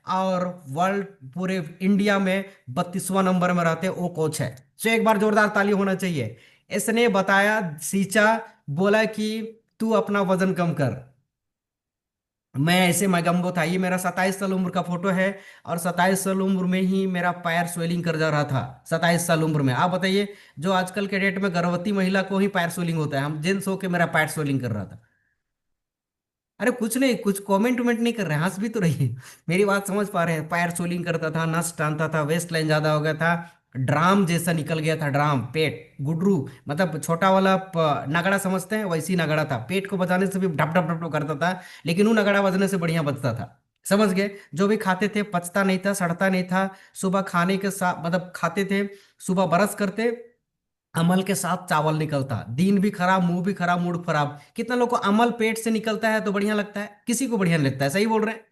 और वर्ल्ड पूरे इंडिया में 32वां नंबर में रहते वो कोच है। तो एक बार जोरदार ताली होना चाहिए। इसने बताया, सींचा, बोला कि तू अपना वजन कम कर। मैं ऐसे मैगम्बो था। ये मेरा 27 साल उम्र का फोटो है। और 27 साल उम्र में ही मेरा पैर स्वेलिंग कर जा रहा था। 27 साल उम्र में आप बताइए, जो आजकल के डेट में गर्भवती महिला को ही पैर स्वेलिंग होता है, हम जेंट्स होके मेरा पैर स्वेलिंग कर रहा था। अरे कुछ नहीं, कुछ कमेंट वमेंट नहीं कर रहे हैं, हंस भी तो रही मेरी बात समझ पा रहे हैं। पैर सोलिंग करता था, नस टानता था, वेस्ट लाइन ज्यादा हो गया था, ड्राम जैसा निकल गया था, ड्राम पेट गुडरू, मतलब छोटा वाला नगड़ा समझते हैं, वैसी नगड़ा था। पेट को बजाने से भी ढप ढप ढप ढप करता था, लेकिन वो नगड़ा बजने से बढ़िया बजता था। समझ गए? जो भी खाते थे पचता नहीं था, सड़ता नहीं था। सुबह खाने के साथ मतलब खाते थे, सुबह ब्रश करते, अमल के साथ चावल निकलता, दिन भी खराब, मुंह भी खराब, मूड खराब। कितना लोग को अमल पेट से निकलता है तो बढ़िया लगता है, किसी को बढ़िया नहीं लगता है, सही बोल रहे हैं?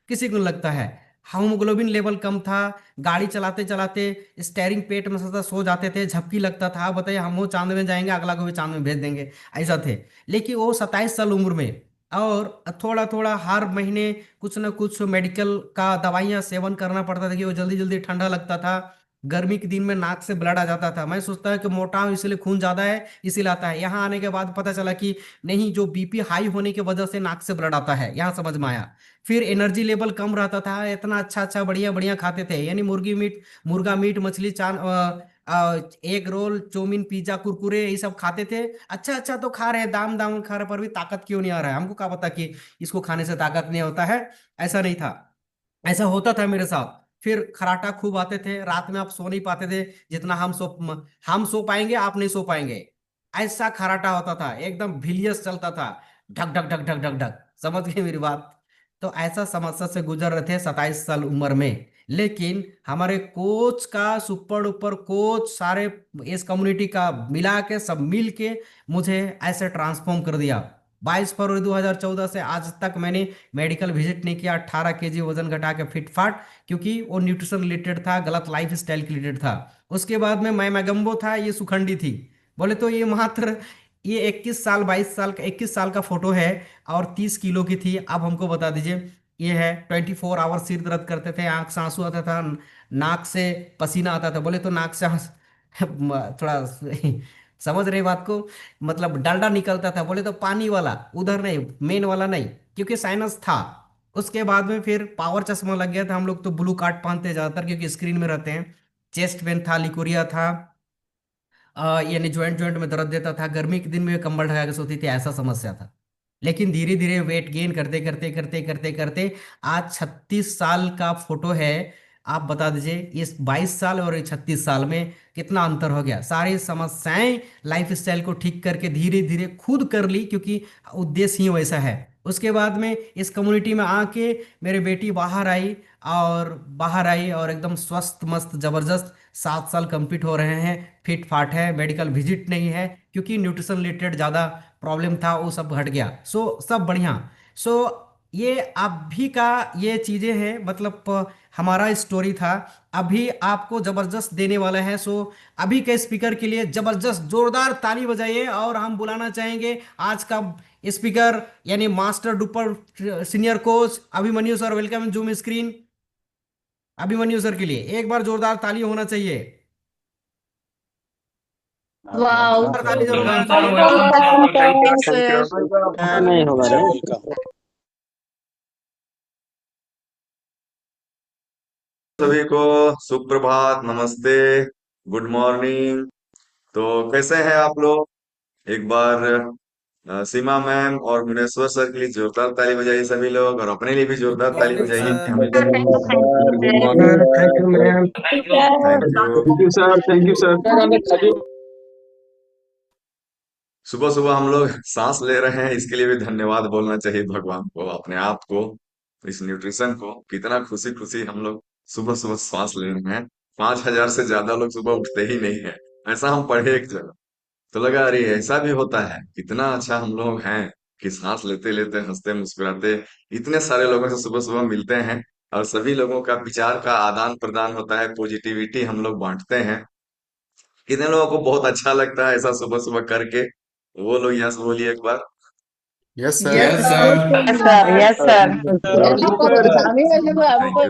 किसी को नहीं लगता है। हीमोग्लोबिन लेवल कम था। गाड़ी चलाते चलाते स्टेयरिंग पेट में सदा सो जाते थे, झपकी लगता था। आप बताइए, हम वो चांद में जाएंगे, अगला को भी चांद में भेज देंगे, ऐसा थे। लेकिन वो 27 साल उम्र में, और थोड़ा थोड़ा हर महीने कुछ ना कुछ मेडिकल का दवाइयाँ सेवन करना पड़ता था कि वो जल्दी जल्दी ठंडा लगता था। गर्मी के दिन में नाक से ब्लड आ जाता था। मैं सोचता है कि मोटा हूं इसलिए खून ज्यादा है इसीलिए आता है। यहाँ आने के बाद पता चला कि नहीं, जो बीपी हाई होने की वजह से नाक से ब्लड आता है, यहाँ समझ में आया। फिर एनर्जी लेवल कम रहता था। इतना अच्छा अच्छा बढ़िया बढ़िया खाते थे, यानी मुर्गी मीट, मुर्गा मीट, मछली, चान, egg roll, chow mein, pizza, Kurkure, ये सब खाते थे। अच्छा अच्छा तो खा रहे हैं, दाम दाम खा रहे, पर भी ताकत क्यों नहीं आ रहा है? हमको क्या पता कि इसको खाने से ताकत नहीं होता है। ऐसा नहीं था। ऐसा होता था मेरे साथ। फिर खराटा खूब आते थे, रात में आप सो नहीं पाते थे। जितना हम सो पाएंगे आप नहीं सो पाएंगे, ऐसा खराटा होता था, एकदम भिलियस चलता था। ढक ढक ढक ढक ढक ढक, समझ गए मेरी बात? तो ऐसा समस्या से गुजर रहे थे 27 साल उम्र में। लेकिन हमारे कोच का, सुपर डुपर कोच, सारे इस कम्युनिटी का मिला के, सब मिल के मुझे ऐसे ट्रांसफॉर्म कर दिया। 22 फरवरी 2014 से आज तक मैंने मेडिकल विजिट नहीं किया। 18 kg वजन घटा के फिट फाट, क्योंकि वो न्यूट्रिशन रिलेटेड था, गलत लाइफ स्टाइल के रिलेटेड था। उसके बाद में मैं मैगम्बो था, ये सुखंडी थी। बोले तो ये मात्र, ये 21 साल, 22 साल का, 21 साल का फोटो है। और 30 किलो की थी। अब हमको बता दीजिए, ये है 24 आवर सिर दर्द करते थे, आंख से आंसू आता था, नाक से पसीना आता था। बोले तो नाक से थोड़ा समझ रहे बात को, मतलब डलडा निकलता था। बोले तो पानी वाला, उधर नहीं, मेन वाला नहीं, क्योंकि साइनस था। उसके बाद में फिर पावर चश्मा लग गया था। हम लोग तो ब्लू कार्ड पहनते हैं ज्यादातर, क्योंकि स्क्रीन में रहते हैं। चेस्ट पेन था, लिकोरिया था, यानी ज्वाइंट ज्वाइंट में दर्द देता था, गर्मी के दिन में कंबल ढका के सोती थी, ऐसा समस्या था। लेकिन धीरे धीरे वेट गेन करते करते करते करते करते आज 36 साल का फोटो है। आप बता दीजिए, इस 22 साल और 36 साल में कितना अंतर हो गया। सारी समस्याएं लाइफ स्टाइल को ठीक करके धीरे धीरे खुद कर ली, क्योंकि उद्देश्य ही वैसा है। उसके बाद में इस कम्युनिटी में आके मेरी बेटी बाहर आई और एकदम स्वस्थ मस्त जबरदस्त 7 साल कंप्लीट हो रहे हैं। फिट फाट है, मेडिकल विजिट नहीं है, क्योंकि न्यूट्रिशन रिलेटेड ज़्यादा प्रॉब्लम था, वो सब हट गया। सो सब बढ़िया। सो ये अभी का ये चीज़ें हैं, मतलब हमारा स्टोरी था। अभी आपको जबरदस्त देने वाला है। सो अभी के स्पीकर के लिए जबरदस्त जोरदार ताली बजाइए। और हम बुलाना चाहेंगे आज का स्पीकर, यानी master duper senior coach Abhimanyu sir. Welcome Zoom screen. Abhimanyu sir के लिए एक बार जोरदार ताली होना चाहिए। वाओ। जोरदार ताली जरूर होना चाहिए। Welcome sir. नहीं होगा रे। सभी को सुप्रभात, नमस्ते, गुड मॉर्निंग। तो कैसे हैं आप लोग? एक बार सीमा मैम और मुनेश्वर सर के लिए जोरदार ताली बजाइए सभी लोग, और अपने लिए भी जोरदार गुड ताली मॉर्निंग बजाइए कि सर। हमें good thank you, thank you morning sir. Sir, thank you ma'am. Thank you. Thank you sir, thank you sir. सुबह सुबह हम लोग सांस ले रहे हैं, इसके लिए भी धन्यवाद बोलना चाहिए भगवान को, अपने आप को, इस न्यूट्रिशन को। कितना खुशी खुशी हम लोग सुबह सुबह सांस ले रहे हैं। 5,000 से ज्यादा लोग सुबह उठते ही नहीं है, ऐसा हम पढ़े एक जगह। तो लगा अरे ऐसा भी होता है, कितना अच्छा हम लोग हैं कि सांस लेते लेते हंसते मुस्कुराते इतने सारे लोगों से सुबह सुबह मिलते हैं। और सभी लोगों का विचार का आदान प्रदान होता है, पॉजिटिविटी हम लोग बांटते हैं। कितने लोगों को बहुत अच्छा लगता है ऐसा सुबह सुबह करके? वो लोग यस बोलिए एक बार। Yes sir. Yes, yes sir. Yes, sir. Yes, sir.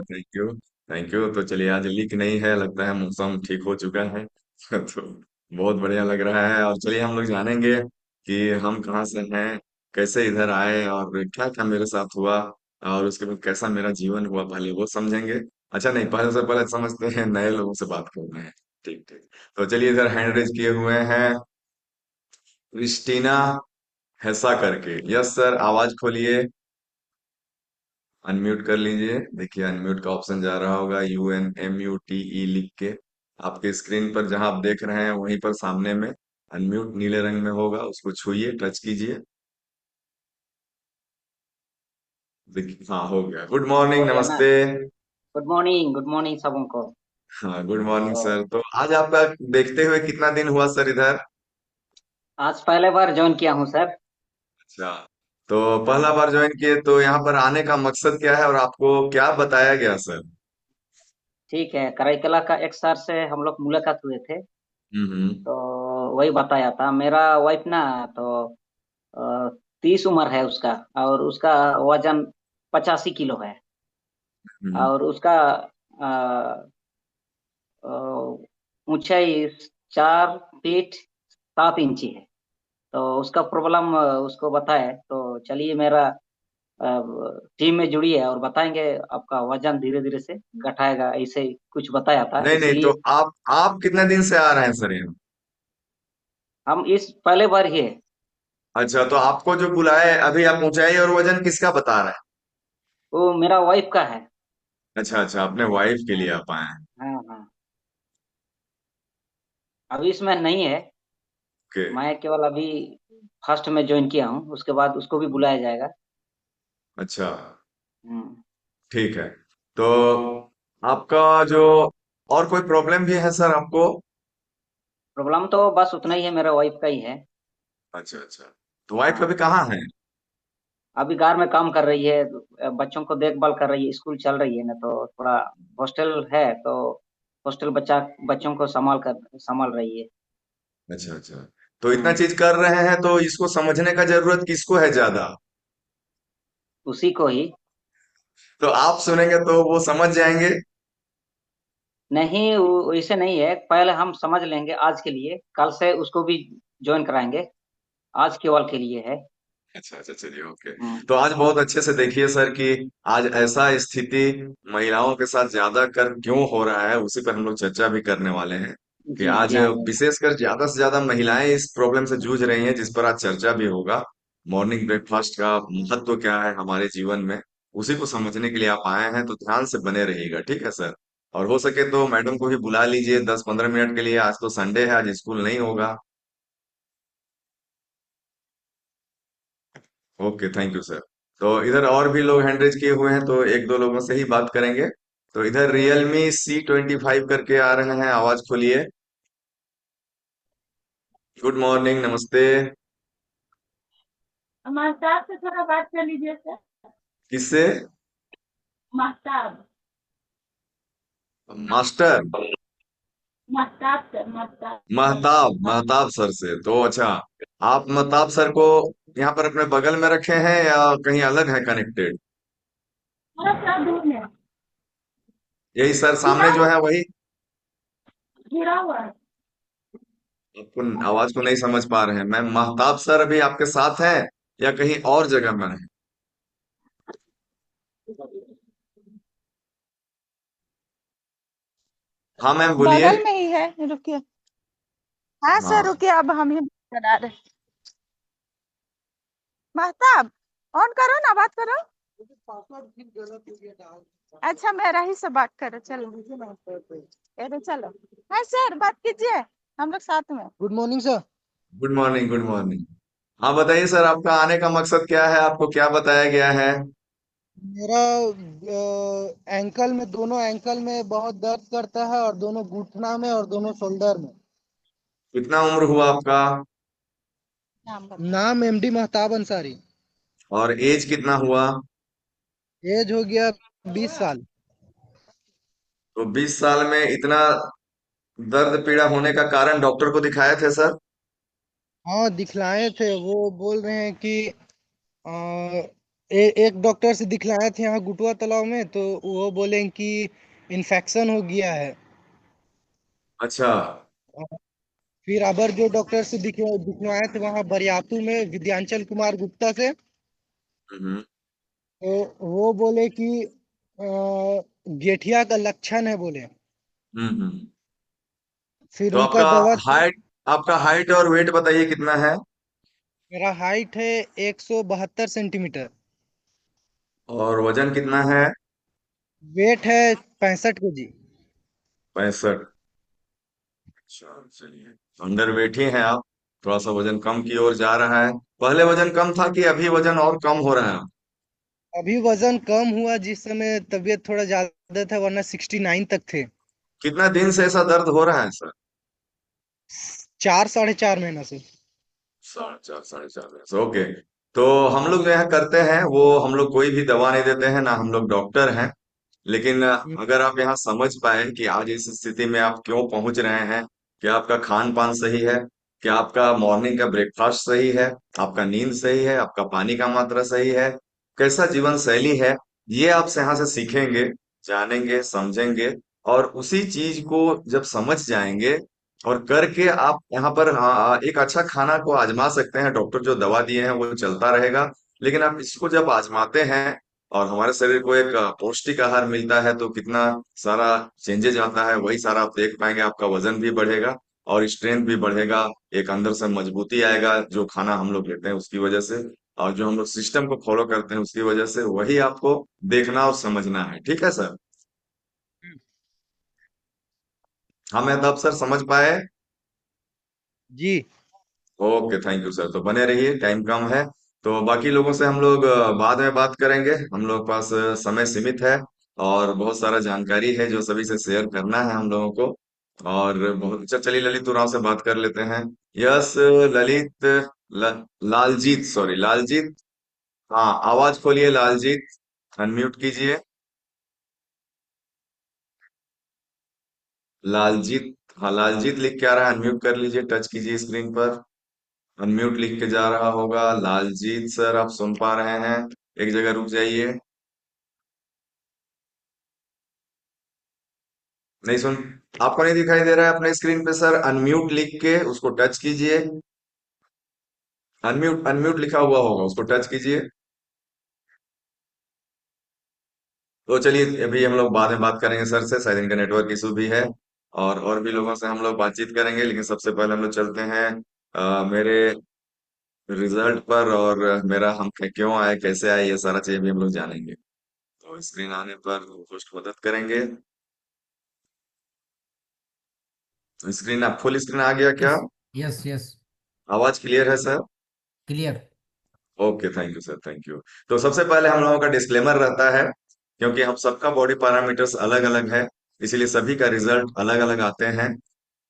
Thank you thank you. तो चलिए, आज लीक नहीं है, लगता है मौसम ठीक हो चुका है। तो बहुत बढ़िया लग रहा है। और चलिए हम लोग जानेंगे कि हम कहाँ से हैं, कैसे इधर आए, और क्या क्या मेरे साथ हुआ, और उसके बाद कैसा मेरा जीवन हुआ, पहले वो समझेंगे। अच्छा नहीं, पहले से पहले समझते हैं, नए लोगों से बात कर रहे हैं। ठीक ठीक। तो चलिए, इधर हैंड रेज किए हुए हैं क्रिस्टीना हैसा करके। यस सर, आवाज खोलिए, अनम्यूट कर लीजिए। देखिए, अनम्यूट का ऑप्शन जा रहा होगा, UNMUTE लिख के। आपके स्क्रीन पर जहां आप देख रहे हैं, वहीं पर सामने में अनम्यूट नीले रंग में होगा, उसको छुइए, टच कीजिए। देखिए, हाँ, हो गया। गुड हो मॉर्निंग, गया ना। नमस्ते। गुड मॉर्निंग सबको। हाँ, गुड मॉर्निंग तो सर। तो आज आपका देखते हुए कितना दिन हुआ सर इधर? आज पहले बार ज्वाइन किया हूँ सर। अच्छा, तो पहला बार ज्वाइन किए, तो यहाँ पर आने का मकसद क्या है और आपको क्या बताया गया सर? ठीक है, कराईकला का एक सर से हम लोग मुलाकात हुए थे। हम्म। तो वही बताया था मेरा वाइफ ना। तो 30 उम्र है उसका। और उसका वजन 85 किलो है। हम्म। और उसका अ, अ, ऊंचाई 4 फीट 7 इंची है। तो उसका प्रॉब्लम उसको बताए। तो चलिए, मेरा टीम में जुड़ी है और बताएंगे आपका वजन धीरे धीरे से घटाएगा, ऐसे कुछ बताया था, नहीं नहीं, तो इसीलिए आप कितने दिन से आ रहे हैं सर यहाँ? हम इस पहले बार ही है। अच्छा, तो आपको जो बुलाए, अभी आप ऊंचाई और वजन किसका बता रहे हैं? वो मेरा वाइफ का है। अच्छा अच्छा, अपने वाइफ के लिए हाँ आप आए हैं। हाँ हाँ। अभी इसमें नहीं है। ओके। मैं केवल अभी फर्स्ट में ज्वाइन किया हूँ, उसके बाद उसको भी बुलाया जाएगा। अच्छा, हम्म। ठीक है। तो आपका जो और कोई प्रॉब्लम भी है सर आपको? प्रॉब्लम तो बस उतना ही है, मेरा वाइफ का ही है। अच्छा अच्छा, तो वाइफ अभी हाँ, कहाँ है? अभी घर में काम कर रही है, बच्चों को देखभाल कर रही है, स्कूल चल रही है ना, तो थोड़ा हॉस्टल है, तो हॉस्टल बच्चों को संभाल रही है। अच्छा अच्छा, तो इतना हम्म। चीज कर रहे हैं, तो इसको समझने का जरूरत किसको है ज्यादा? उसी को ही। तो आप सुनेंगे तो वो समझ जाएंगे। नहीं, वैसे नहीं है, पहले हम समझ लेंगे आज के लिए, कल से उसको भी ज्वाइन कराएंगे। आज केवल के लिए है। अच्छा अच्छा, चलिए, ओके। हम्म। तो आज बहुत अच्छे से देखिए सर कि आज ऐसा स्थिति महिलाओं के साथ ज्यादा कर क्यों हो रहा है, उसी पर हम लोग चर्चा भी करने वाले हैं। कि जी आज जी हाँ। विशेषकर ज्यादा से ज्यादा महिलाएं इस प्रॉब्लम से जूझ रही हैं, जिस पर आज चर्चा भी होगा। मॉर्निंग ब्रेकफास्ट का महत्व क्या है हमारे जीवन में, उसी को समझने के लिए आप आए हैं, तो ध्यान से बने रहिएगा, ठीक है सर? और हो सके तो मैडम को भी बुला लीजिए 10-15 मिनट के लिए। आज तो संडे है, आज स्कूल नहीं होगा। Okay, thank you sir. तो इधर और भी लोग हैंड रेज किए हुए हैं, तो एक दो लोगों से ही बात करेंगे। तो इधर Realme C25 करके आ रहे हैं, आवाज खोलिए। गुड मॉर्निंग, नमस्ते। महताब से थोड़ा बात कर लीजिए सर। किससे? Mahtab. Master? Mahtab sir, Mahtab. Mahtab, Mahtab sir से? तो अच्छा, आप महताब सर को यहाँ पर अपने बगल में रखे हैं या कहीं अलग है कनेक्टेड? थोड़ा सा दूर है। यही सर जुड़ा सामने जो है वही? जुड़ा हुआ है। आपको आवाज को नहीं समझ पा रहे हैं मैम। महताब सर अभी आपके साथ हैं या कहीं और जगह में है? हाँ मैम, बोलिए। बगल में ही है, रुकिए। हाँ सर, हाँ। रुकिए, अब हम ही करा रहे। महताब, ऑन करो ना, बात करो। अच्छा, मेरा ही से बात करो, चलो। अरे चलो। हाँ सर, बात कीजिए, हम लोग साथ में। Good morning sir. Good morning, good morning. हाँ, बताइए सर, आपका आने का मकसद क्या है, आपको क्या बताया गया है? मेरा एंकल में, दोनों एंकल में बहुत दर्द करता है, और दोनों घुटना में और दोनों शोल्डर में। कितना उम्र हुआ आपका? नाम बताओ। नाम एमडी महताब अंसारी। और एज कितना हुआ? एज हो गया 20 साल। तो 20 साल में इतना दर्द पीड़ा होने का कारण डॉक्टर को दिखाए थे सर? हाँ, दिखलाए थे, वो बोल रहे हैं कि अ, एक डॉक्टर से दिखलाए थे यहाँ गुटुआ तालाब में, तो वो बोले कि इन्फेक्शन हो गया है। अच्छा। अ, फिर अबर जो डॉक्टर से दिखवाए थे वहाँ बरियातू में, विद्यांचल कुमार गुप्ता से, हम्म। तो वो बोले कि गेठिया का लक्षण है बोले। हम्म। फिर तो उनका दवा आपका हाइट और वेट बताइए कितना है? मेरा हाइट है 172 सेंटीमीटर। और वजन कितना है? वेट है 65 केजी। 65। अच्छा, चलिए। अंडर वेट ही हैं आप। थोड़ा सा वजन कम की ओर जा रहा है। पहले वजन कम था कि अभी वजन और कम हो रहा है? अभी वजन कम हुआ, जिस समय तबीयत थोड़ा ज्यादा था, वरना 69 तक थे। कितना दिन से ऐसा दर्द हो रहा है सर? 4 साढ़े 4 महीना से। 4.5 साढ़े 4 ओके। तो हम लोग जो यहाँ करते हैं वो, हम लोग कोई भी दवा नहीं देते हैं, ना हम लोग डॉक्टर हैं। लेकिन हम्म, अगर आप यहाँ समझ पाए कि आज इस स्थिति में आप क्यों पहुंच रहे हैं, क्या आपका खान पान सही है, क्या आपका मॉर्निंग का ब्रेकफास्ट सही है, आपका नींद सही है, आपका पानी का मात्रा सही है, कैसा जीवन शैली है, ये आप यहाँ से सीखेंगे, जानेंगे, समझेंगे। और उसी चीज को जब समझ जाएंगे और करके आप यहाँ पर एक अच्छा खाना को आजमा सकते हैं। डॉक्टर जो दवा दिए हैं वो चलता रहेगा, लेकिन आप इसको जब आजमाते हैं और हमारे शरीर को एक पौष्टिक आहार मिलता है तो कितना सारा चेंजेज आता है, वही सारा आप देख पाएंगे। आपका वजन भी बढ़ेगा और स्ट्रेंथ भी बढ़ेगा, एक अंदर से मजबूती आएगा जो खाना हम लोग लेते हैं उसकी वजह से, और जो हम लोग सिस्टम को फॉलो करते हैं उसकी वजह से। वही आपको देखना और समझना है, ठीक है सर? हम मैं तब सर समझ पाए? जी। Okay, thank you sir. तो बने रहिए, टाइम कम है। तो बाकी लोगों से हम लोग बाद में बात करेंगे। हम लोग पास समय सीमित है और बहुत सारा जानकारी है जो सभी से शेयर करना है हम लोगों को। और बहुत अच्छा, चलिए ललित उरांव से बात कर लेते हैं। Yes Lalit, Laljeet, sorry Laljeet. हाँ, आवाज खोलिए लालजीत, अनम्यूट कीजिए। लालजीत, हाँ लालजीत लिख के आ रहा है, अनम्यूट कर लीजिए, टच कीजिए स्क्रीन पर। अनम्यूट लिख के जा रहा होगा। लालजीत सर, आप सुन पा रहे हैं? एक जगह रुक जाइए। नहीं सुन, आपको नहीं दिखाई दे रहा है अपने स्क्रीन पे सर? अनम्यूट लिख के उसको टच कीजिए। अनम्यूट, अनम्यूट लिखा हुआ होगा, उसको टच कीजिए। तो चलिए, अभी हम लोग बाद में बात करेंगे सर से, शायद इनका नेटवर्क इशू भी है। और भी लोगों से हम लोग बातचीत करेंगे, लेकिन सबसे पहले हम लोग चलते हैं मेरे रिजल्ट पर। और मेरा हम क्यों आए, कैसे आए, ये सारा चीज भी हम लोग जानेंगे। तो स्क्रीन आने पर कुछ मदद करेंगे। स्क्रीन, आप फुल स्क्रीन आ गया क्या? Yes, yes, yes. आवाज क्लियर है sir? Clear. Okay, thank you sir, thank you. तो सबसे पहले हम लोगों का डिस्क्लेमर रहता है, क्योंकि हम सबका बॉडी पैरामीटर्स अलग अलग है, इसीलिए सभी का रिजल्ट अलग अलग आते हैं।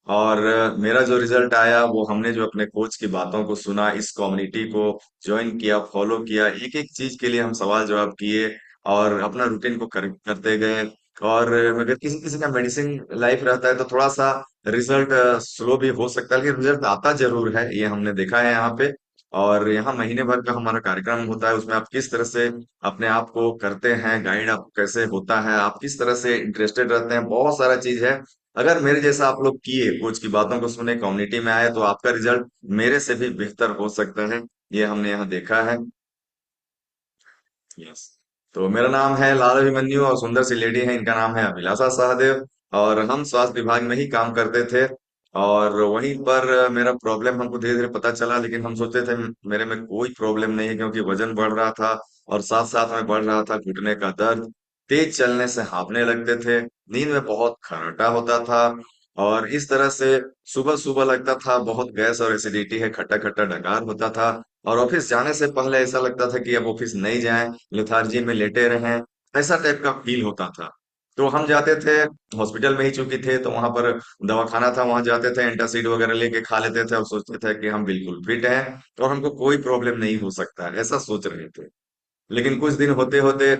और मेरा जो रिजल्ट आया वो हमने जो अपने कोच की बातों को सुना, इस कम्युनिटी को ज्वाइन किया, फॉलो किया, एक एक चीज के लिए हम सवाल जवाब किए और अपना रूटीन को करते गए। और अगर किसी किसी का मेडिसिन लाइफ रहता है तो थोड़ा सा रिजल्ट स्लो भी हो सकता है, लेकिन रिजल्ट आता जरूर है, ये हमने देखा है यहाँ पे। और यहाँ महीने भर का हमारा कार्यक्रम होता है, उसमें आप किस तरह से अपने आप को करते हैं गाइड, आपको कैसे होता है, आप किस तरह से इंटरेस्टेड रहते हैं, बहुत सारा चीज है। अगर मेरे जैसा आप लोग किए, कोच की बातों को सुने, कम्युनिटी में आए, तो आपका रिजल्ट मेरे से भी बेहतर हो सकता है, ये हमने यहाँ देखा है। यस। तो मेरा नाम है लाल अभिमन्यु और सुंदर सी लेडी है, इनका नाम है अभिलाषा सहदेव। और हम स्वास्थ्य विभाग में ही काम करते थे। और वहीं पर मेरा प्रॉब्लम हमको धीरे धीरे पता चला, लेकिन हम सोचते थे मेरे में कोई प्रॉब्लम नहीं है, क्योंकि वजन बढ़ रहा था और साथ साथ में बढ़ रहा था घुटने का दर्द, तेज चलने से हांफने लगते थे, नींद में बहुत खर्राटा होता था। और इस तरह से सुबह सुबह लगता था बहुत गैस और एसिडिटी है, खट्टा खट्टा डकार होता था। और ऑफिस जाने से पहले ऐसा लगता था कि अब ऑफिस नहीं जाएं, लेथार्जी में लेटे रहें, ऐसा टाइप का फील होता था। तो हम जाते थे, हॉस्पिटल में ही चूंकि थे तो वहां पर दवाखाना था, वहां जाते थे, एंटासिड वगैरह लेके खा लेते थे और सोचते थे कि हम बिल्कुल फिट हैं और हमको कोई प्रॉब्लम नहीं हो सकता है, ऐसा सोच रहे थे। लेकिन कुछ दिन होते होते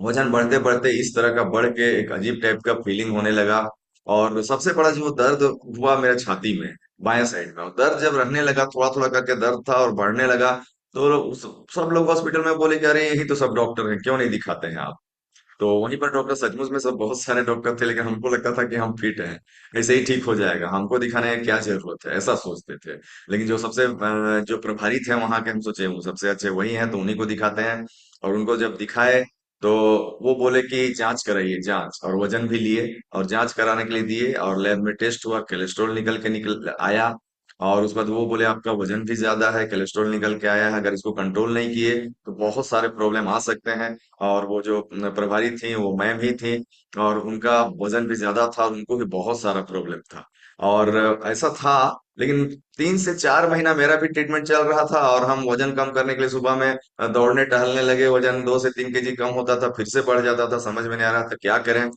वजन बढ़ते बढ़ते इस तरह का बढ़ के एक अजीब टाइप का फीलिंग होने लगा। और सबसे बड़ा जो दर्द हुआ मेरे छाती में, बाएं साइड में, और दर्द जब रहने लगा, थोड़ा थोड़ा करके दर्द था और बढ़ने लगा। तो सब लोग हॉस्पिटल में बोले कि अरे यही तो सब डॉक्टर हैं, क्यों नहीं दिखाते हैं आप। तो वहीं पर डॉक्टर, सचमुच में सब बहुत सारे डॉक्टर थे, लेकिन हमको लगता था कि हम फिट हैं, ऐसे ही ठीक हो जाएगा, हमको दिखाने की क्या जरूरत है, ऐसा सोचते थे। लेकिन जो सबसे जो प्रभारी थे वहां के, हम सोचे वो सबसे अच्छे वही हैं, तो उन्हीं को दिखाते हैं। और उनको जब दिखाए तो वो बोले कि जांच कराइए, जांच, और वजन भी लिए और जांच कराने के लिए दिए, और लैब में टेस्ट हुआ, कोलेस्ट्रॉल निकल आया। और उसके बाद वो बोले आपका वजन भी ज्यादा है, कोलेस्ट्रॉल निकल के आया है, अगर इसको कंट्रोल नहीं किए तो बहुत सारे प्रॉब्लम आ सकते हैं। और वो जो प्रभारी थी वो मैम ही थी, और उनका वजन भी ज्यादा था और उनको भी बहुत सारा प्रॉब्लम था। और ऐसा था, लेकिन 3 से 4 महीना मेरा भी ट्रीटमेंट चल रहा था, और हम वजन कम करने के लिए सुबह में दौड़ने टहलने लगे, वजन 2 से 3 केजी कम होता था, फिर से बढ़ जाता था, समझ में नहीं आ रहा था क्या करें।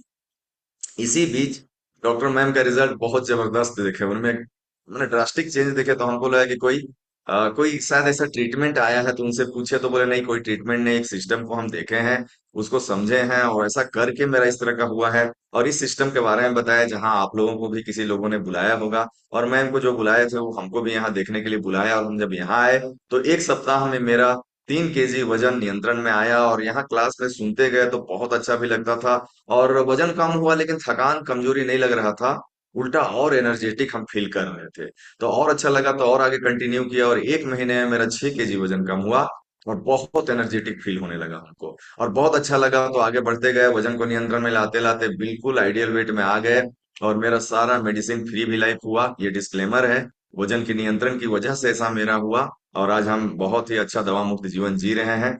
इसी बीच डॉक्टर मैम का रिजल्ट बहुत जबरदस्त दिखे, उनमें मैंने ड्रास्टिक चेंज देखे, तो हमको लगा कि कोई शायद ऐसा ट्रीटमेंट आया है। तो उनसे पूछे तो बोले नहीं, कोई ट्रीटमेंट नहीं, एक सिस्टम को हम देखे हैं, उसको समझे हैं, और ऐसा करके मेरा इस तरह का हुआ है। और इस सिस्टम के बारे में बताया, जहां आप लोगों को भी किसी लोगों ने बुलाया होगा, और मैम को जो बुलाए थे वो हमको भी यहाँ देखने के लिए बुलाया। और हम जब यहाँ आए तो एक सप्ताह में मेरा 3 केजी वजन नियंत्रण में आया, और यहाँ क्लास में सुनते गए तो बहुत अच्छा भी लगता था। और वजन कम हुआ, लेकिन थकान कमजोरी नहीं लग रहा था, उल्टा और एनर्जेटिक हम फील कर रहे थे। तो और अच्छा लगा, तो और आगे कंटिन्यू किया, और 1 महीने में मेरा 6 केजी वजन कम हुआ, और बहुत एनर्जेटिक फील होने लगा हमको, और बहुत अच्छा लगा। तो आगे बढ़ते गए, वजन को नियंत्रण में लाते लाते बिल्कुल आइडियल वेट में आ गए, और मेरा सारा मेडिसिन फ्री भी लाइफ हुआ, ये डिस्क्लेमर है। वजन के नियंत्रण की वजह से ऐसा मेरा हुआ, और आज हम बहुत ही अच्छा दवा मुक्त जीवन जी रहे हैं।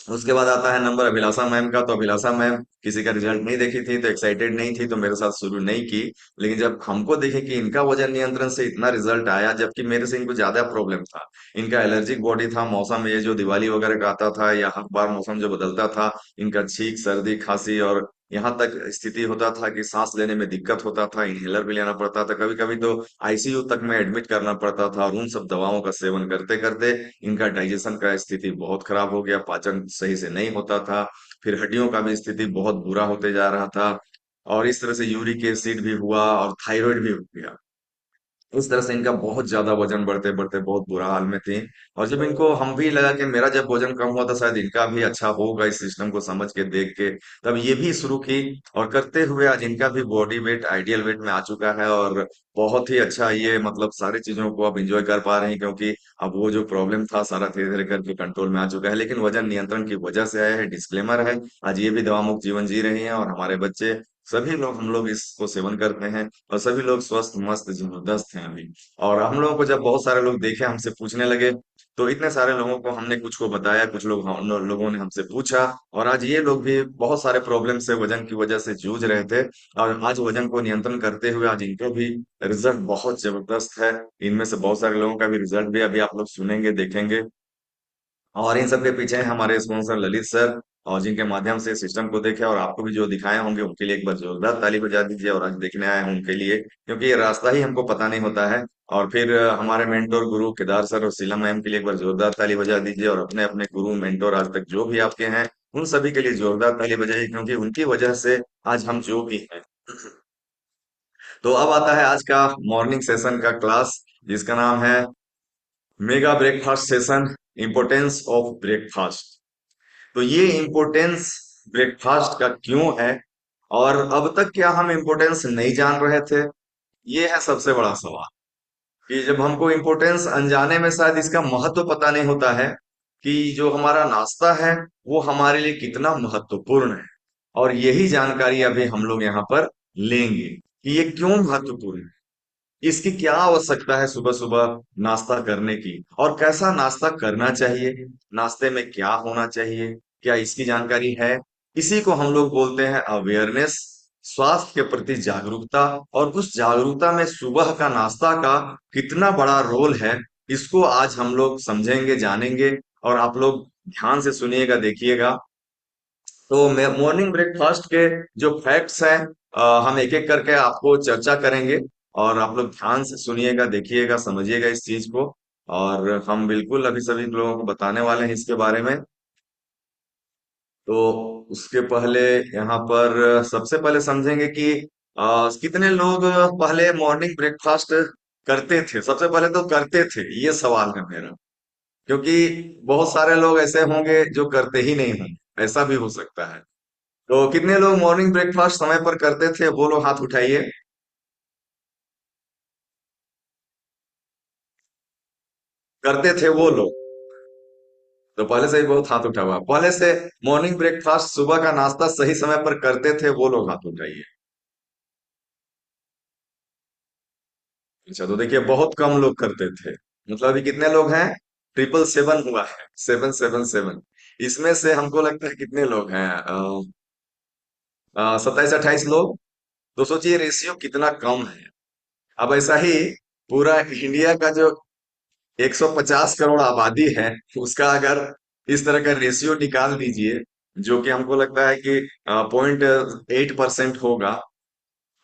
उसके बाद आता है नंबर अभिलाषा मैम का। तो अभिलाषा मैम किसी का रिजल्ट नहीं देखी थी, तो एक्साइटेड नहीं थी, तो मेरे साथ शुरू नहीं की। लेकिन जब हमको देखे कि इनका वजन नियंत्रण से इतना रिजल्ट आया, जबकि मेरे से इनको ज्यादा प्रॉब्लम था, इनका एलर्जिक बॉडी था, मौसम ये जो दिवाली वगैरह का आता था या हर बार मौसम जो बदलता था, इनका छींक सर्दी खांसी, और यहाँ तक स्थिति होता था कि सांस लेने में दिक्कत होता था, इनहेलर भी लेना पड़ता था, कभी कभी तो आईसीयू तक में एडमिट करना पड़ता था। और उन सब दवाओं का सेवन करते करते इनका डाइजेशन का स्थिति बहुत खराब हो गया, पाचन सही से नहीं होता था, फिर हड्डियों का भी स्थिति बहुत बुरा होते जा रहा था, और इस तरह से यूरिक एसिड भी हुआ, और थायराइड भी हो गया। इस तरह से इनका बहुत ज्यादा वजन बढ़ते बढ़ते बहुत बुरा हाल में थे। और जब इनको हम भी लगा कि मेरा जब वजन कम हुआ था, शायद इनका भी अच्छा होगा, इस सिस्टम को समझ के देख के, तब ये भी शुरू की। और करते हुए आज इनका भी बॉडी वेट आइडियल वेट में आ चुका है, और बहुत ही अच्छा, ये मतलब सारी चीजों को अब इंजॉय कर पा रहे हैं, क्योंकि अब वो जो प्रॉब्लम था सारा धीरे धीरे करके कंट्रोल में आ चुका है। लेकिन वजन नियंत्रण की वजह से आया है, डिस्क्लेमर है। आज ये भी दवा मुक्त जीवन जी रही हैं, और हमारे बच्चे सभी लोग, हम लोग इसको सेवन करते हैं, और सभी लोग स्वस्थ मस्त जबरदस्त हैं अभी। और हम लोगों को जब बहुत सारे लोग देखे, हमसे पूछने लगे, तो इतने सारे लोगों को हमने कुछ को बताया, कुछ लोग लोगों ने हमसे पूछा, और आज ये लोग भी बहुत सारे प्रॉब्लम से वजन की वजह से जूझ रहे थे, और आज वजन को नियंत्रण करते हुए आज इनका भी रिजल्ट बहुत जबरदस्त है। इनमें से बहुत सारे लोगों का भी रिजल्ट भी अभी आप लोग सुनेंगे, देखेंगे। और इन सब के पीछे हैं हमारे स्पॉन्सर ललित सर, और जिनके माध्यम से सिस्टम को देखे, और आपको भी जो दिखाए होंगे उनके लिए एक बार जोरदार ताली बजा दीजिए। और आज देखने आए हैं उनके लिए, क्योंकि ये रास्ता ही हमको पता नहीं होता है। और फिर हमारे मेंटोर गुरु केदार सर और शीला मैम के लिए एक बार जोरदार ताली बजा दीजिए, और अपने अपने गुरु मेंटोर आज तक जो भी आपके हैं, उन सभी के लिए जोरदार ताली बजाइए, क्योंकि उनकी वजह से आज हम जो भी हैं। तो अब आता है आज का मॉर्निंग सेशन का क्लास, जिसका नाम है mega breakfast session, importance of breakfast. तो ये इम्पोर्टेंस ब्रेकफास्ट का क्यों है, और अब तक क्या हम इम्पोर्टेंस नहीं जान रहे थे, ये है सबसे बड़ा सवाल। कि जब हमको इम्पोर्टेंस अनजाने में शायद इसका महत्व पता नहीं होता है, कि जो हमारा नाश्ता है वो हमारे लिए कितना महत्वपूर्ण है। और यही जानकारी अभी हम लोग यहाँ पर लेंगे, कि ये क्यों महत्वपूर्ण है, इसकी क्या आवश्यकता है सुबह सुबह नाश्ता करने की, और कैसा नाश्ता करना चाहिए, नाश्ते में क्या होना चाहिए, क्या इसकी जानकारी है। इसी को हम लोग बोलते हैं अवेयरनेस, स्वास्थ्य के प्रति जागरूकता। और उस जागरूकता में सुबह का नाश्ता का कितना बड़ा रोल है, इसको आज हम लोग समझेंगे, जानेंगे। और आप लोग ध्यान से सुनिएगा, देखिएगा। तो मॉर्निंग ब्रेकफास्ट के जो फैक्ट्स हैं, हम एक एक करके आपको चर्चा करेंगे, और आप लोग ध्यान से सुनिएगा, देखिएगा, समझिएगा इस चीज को। और हम बिल्कुल अभी सभी लोगों को बताने वाले हैं इसके बारे में। तो उसके पहले यहाँ पर सबसे पहले समझेंगे कि कितने लोग पहले मॉर्निंग ब्रेकफास्ट करते थे। सबसे पहले तो करते थे, ये सवाल है मेरा, क्योंकि बहुत सारे लोग ऐसे होंगे जो करते ही नहीं होंगे, ऐसा भी हो सकता है। तो कितने लोग मॉर्निंग ब्रेकफास्ट समय पर करते थे, वो लोग हाथ उठाइए। करते थे वो लोग, तो पहले से ही बहुत हाथ उठा हुआ। पहले से मॉर्निंग ब्रेकफास्ट, सुबह का नाश्ता सही समय पर करते थे वो लोग हाथ उठाइए। अच्छा, तो देखिए बहुत कम लोग करते थे। मतलब अभी कितने लोग हैं? 777 हुआ है, 777। इसमें से हमको लगता है कितने लोग हैं, 27-28 लोग। तो सोचिए रेशियो कितना कम है। अब ऐसा ही पूरा इंडिया का जो 150 करोड़ आबादी है, उसका अगर इस तरह का रेशियो निकाल दीजिए, जो कि हमको लगता है कि 0.8% होगा।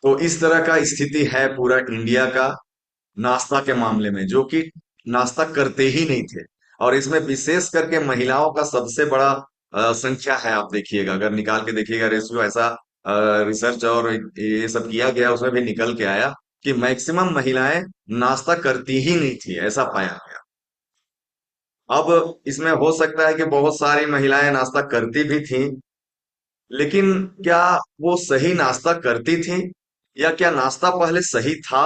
तो इस तरह का स्थिति है पूरा इंडिया का नाश्ता के मामले में, जो कि नाश्ता करते ही नहीं थे। और इसमें विशेष करके महिलाओं का सबसे बड़ा संख्या है। आप देखिएगा, अगर निकाल के देखिएगा रेशियो, ऐसा रिसर्च और ये सब किया गया, उसमें भी निकल के आया कि मैक्सिमम महिलाएं नाश्ता करती ही नहीं थी, ऐसा पाया गया। अब इसमें हो सकता है कि बहुत सारी महिलाएं नाश्ता करती भी थी, लेकिन क्या वो सही नाश्ता करती थी, या क्या नाश्ता पहले सही था?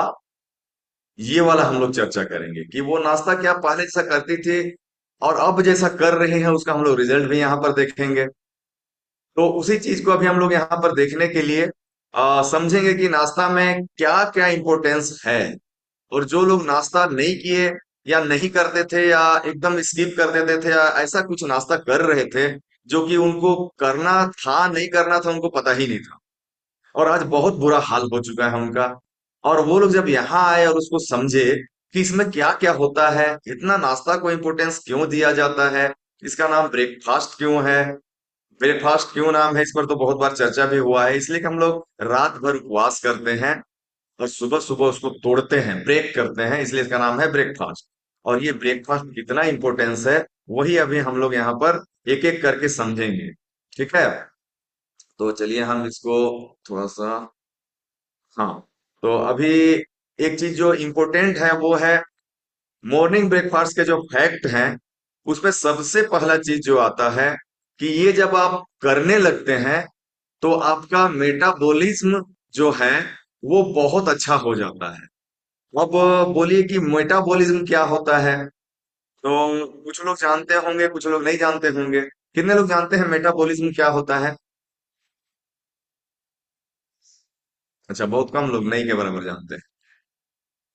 ये वाला हम लोग चर्चा करेंगे कि वो नाश्ता क्या पहले जैसा करती थी और अब जैसा कर रहे हैं, उसका हम लोग रिजल्ट भी यहाँ पर देखेंगे। तो उसी चीज को अभी हम लोग यहाँ पर देखने के लिए समझेंगे कि नाश्ता में क्या क्या इंपॉर्टेंस है। और जो लोग नाश्ता नहीं किए या नहीं करते थे या एकदम स्किप कर देते थे या ऐसा कुछ नाश्ता कर रहे थे जो कि उनको करना था, नहीं करना था, उनको पता ही नहीं था, और आज बहुत बुरा हाल हो चुका है उनका। और वो लोग जब यहाँ आए और उसको समझे कि इसमें क्या क्या होता है, इतना नाश्ता को इम्पोर्टेंस क्यों दिया जाता है, इसका नाम ब्रेकफास्ट क्यों है, ब्रेकफास्ट क्यों नाम है, इस पर तो बहुत बार चर्चा भी हुआ है। इसलिए कि हम लोग रात भर उपवास करते हैं और सुबह सुबह उसको तोड़ते हैं, ब्रेक करते हैं, इसलिए इसका नाम है ब्रेकफास्ट। और ये ब्रेकफास्ट कितना इंपॉर्टेंस है, वही अभी हम लोग यहाँ पर एक एक करके समझेंगे। ठीक है, तो चलिए हम इसको थोड़ा सा, हाँ, तो अभी एक चीज जो इम्पोर्टेंट है वो है मॉर्निंग ब्रेकफास्ट के जो फैक्ट हैं, उसमें सबसे पहला चीज जो आता है कि ये जब आप करने लगते हैं तो आपका मेटाबॉलिज्म जो है वो बहुत अच्छा हो जाता है। अब बोलिए कि मेटाबॉलिज्म क्या होता है? तो कुछ लोग जानते होंगे, कुछ लोग नहीं जानते होंगे। कितने लोग जानते हैं मेटाबॉलिज्म क्या होता है? अच्छा, बहुत कम लोग, नहीं के बराबर जानते हैं।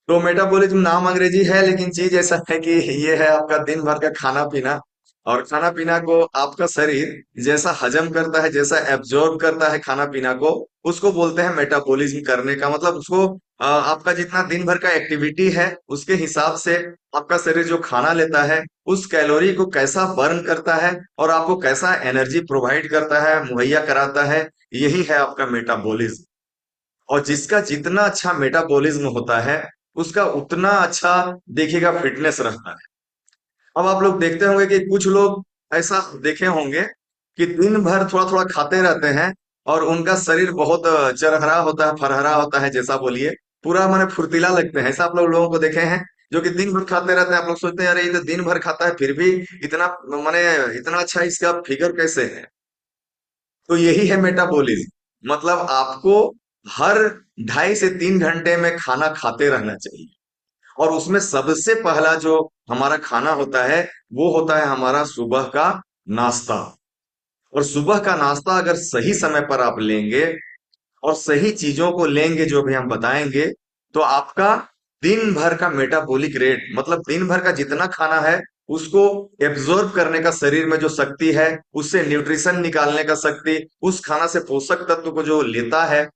तो मेटाबॉलिज्म नाम अंग्रेजी है, लेकिन चीज ऐसा है कि ये है आपका दिन भर का खाना पीना। और खाना पीना को आपका शरीर जैसा हजम करता है, जैसा एब्जॉर्ब करता है खाना पीना को, उसको बोलते हैं मेटाबॉलिज्म करने का मतलब। उसको आपका जितना दिन भर का एक्टिविटी है उसके हिसाब से आपका शरीर जो खाना लेता है उस कैलोरी को कैसा बर्न करता है और आपको कैसा एनर्जी प्रोवाइड करता है, मुहैया कराता है, यही है आपका मेटाबॉलिज्म। और जिसका जितना अच्छा मेटाबॉलिज्म होता है उसका उतना अच्छा देखिएगा फिटनेस रहता है। अब आप लोग देखते होंगे कि कुछ लोग ऐसा देखे होंगे कि दिन भर थोड़ा थोड़ा खाते रहते हैं और उनका शरीर बहुत चरहरा होता है, फरहरा होता है, जैसा बोलिए, पूरा माने फुर्तीला लगते हैं। ऐसा आप लोग लोगों को देखे हैं जो कि दिन भर खाते रहते हैं। आप लोग सोचते हैं अरे ये तो दिन भर खाता है फिर भी इतना माने इतना अच्छा इसका फिगर कैसे है? तो यही है मेटाबॉलिज्म। मतलब आपको हर 2.5 से 3 घंटे में खाना खाते रहना चाहिए। और उसमें सबसे पहला जो हमारा खाना होता है वो होता है हमारा सुबह का नाश्ता। और सुबह का नाश्ता अगर सही समय पर आप लेंगे और सही चीजों को लेंगे जो भी हम बताएंगे, तो आपका दिन भर का मेटाबॉलिक रेट, मतलब दिन भर का जितना खाना है उसको एब्जॉर्ब करने का शरीर में जो शक्ति है, उससे न्यूट्रिशन निकालने का शक्ति, उस खाना से पोषक तत्व को जो लेता है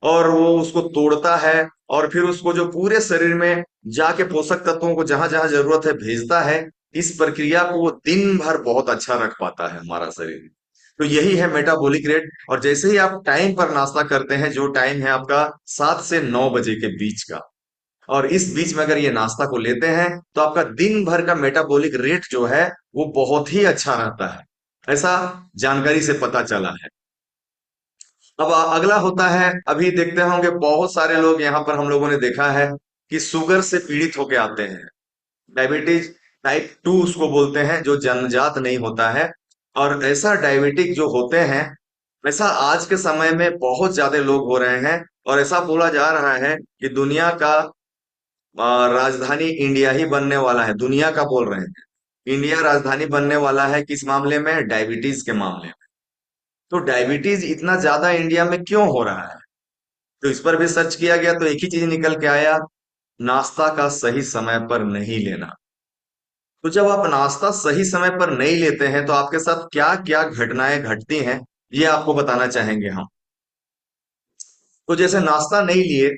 और वो उसको तोड़ता है और फिर उसको जो पूरे शरीर में जाके पोषक तत्वों को जहां जहां जरूरत है भेजता है, इस प्रक्रिया को वो दिन भर बहुत अच्छा रख पाता है हमारा शरीर। तो यही है मेटाबॉलिक रेट। और जैसे ही आप टाइम पर नाश्ता करते हैं, जो टाइम है आपका 7 से 9 बजे के बीच का, और इस बीच में अगर ये नाश्ता को लेते हैं तो आपका दिन भर का मेटाबॉलिक रेट जो है वो बहुत ही अच्छा रहता है, ऐसा जानकारी से पता चला है। अब अगला होता है, अभी देखते होंगे बहुत सारे लोग यहाँ पर हम लोगों ने देखा है कि शुगर से पीड़ित होके आते हैं, डायबिटीज टाइप 2 उसको बोलते हैं, जो जन्मजात नहीं होता है। और ऐसा डायबिटिक जो होते हैं, ऐसा आज के समय में बहुत ज्यादा लोग हो रहे हैं। और ऐसा बोला जा रहा है कि दुनिया का राजधानी इंडिया ही बनने वाला है, दुनिया का बोल रहे हैं। इंडिया राजधानी बनने वाला है किस मामले में? डायबिटीज के मामले में। तो डायबिटीज इतना ज्यादा इंडिया में क्यों हो रहा है? तो इस पर भी सर्च किया गया तो एक ही चीज निकल के आया, नाश्ता का सही समय पर नहीं लेना। तो जब आप नाश्ता सही समय पर नहीं लेते हैं तो आपके साथ क्या क्या घटनाएं घटती हैं, ये आपको बताना चाहेंगे हम। तो जैसे नाश्ता नहीं लिए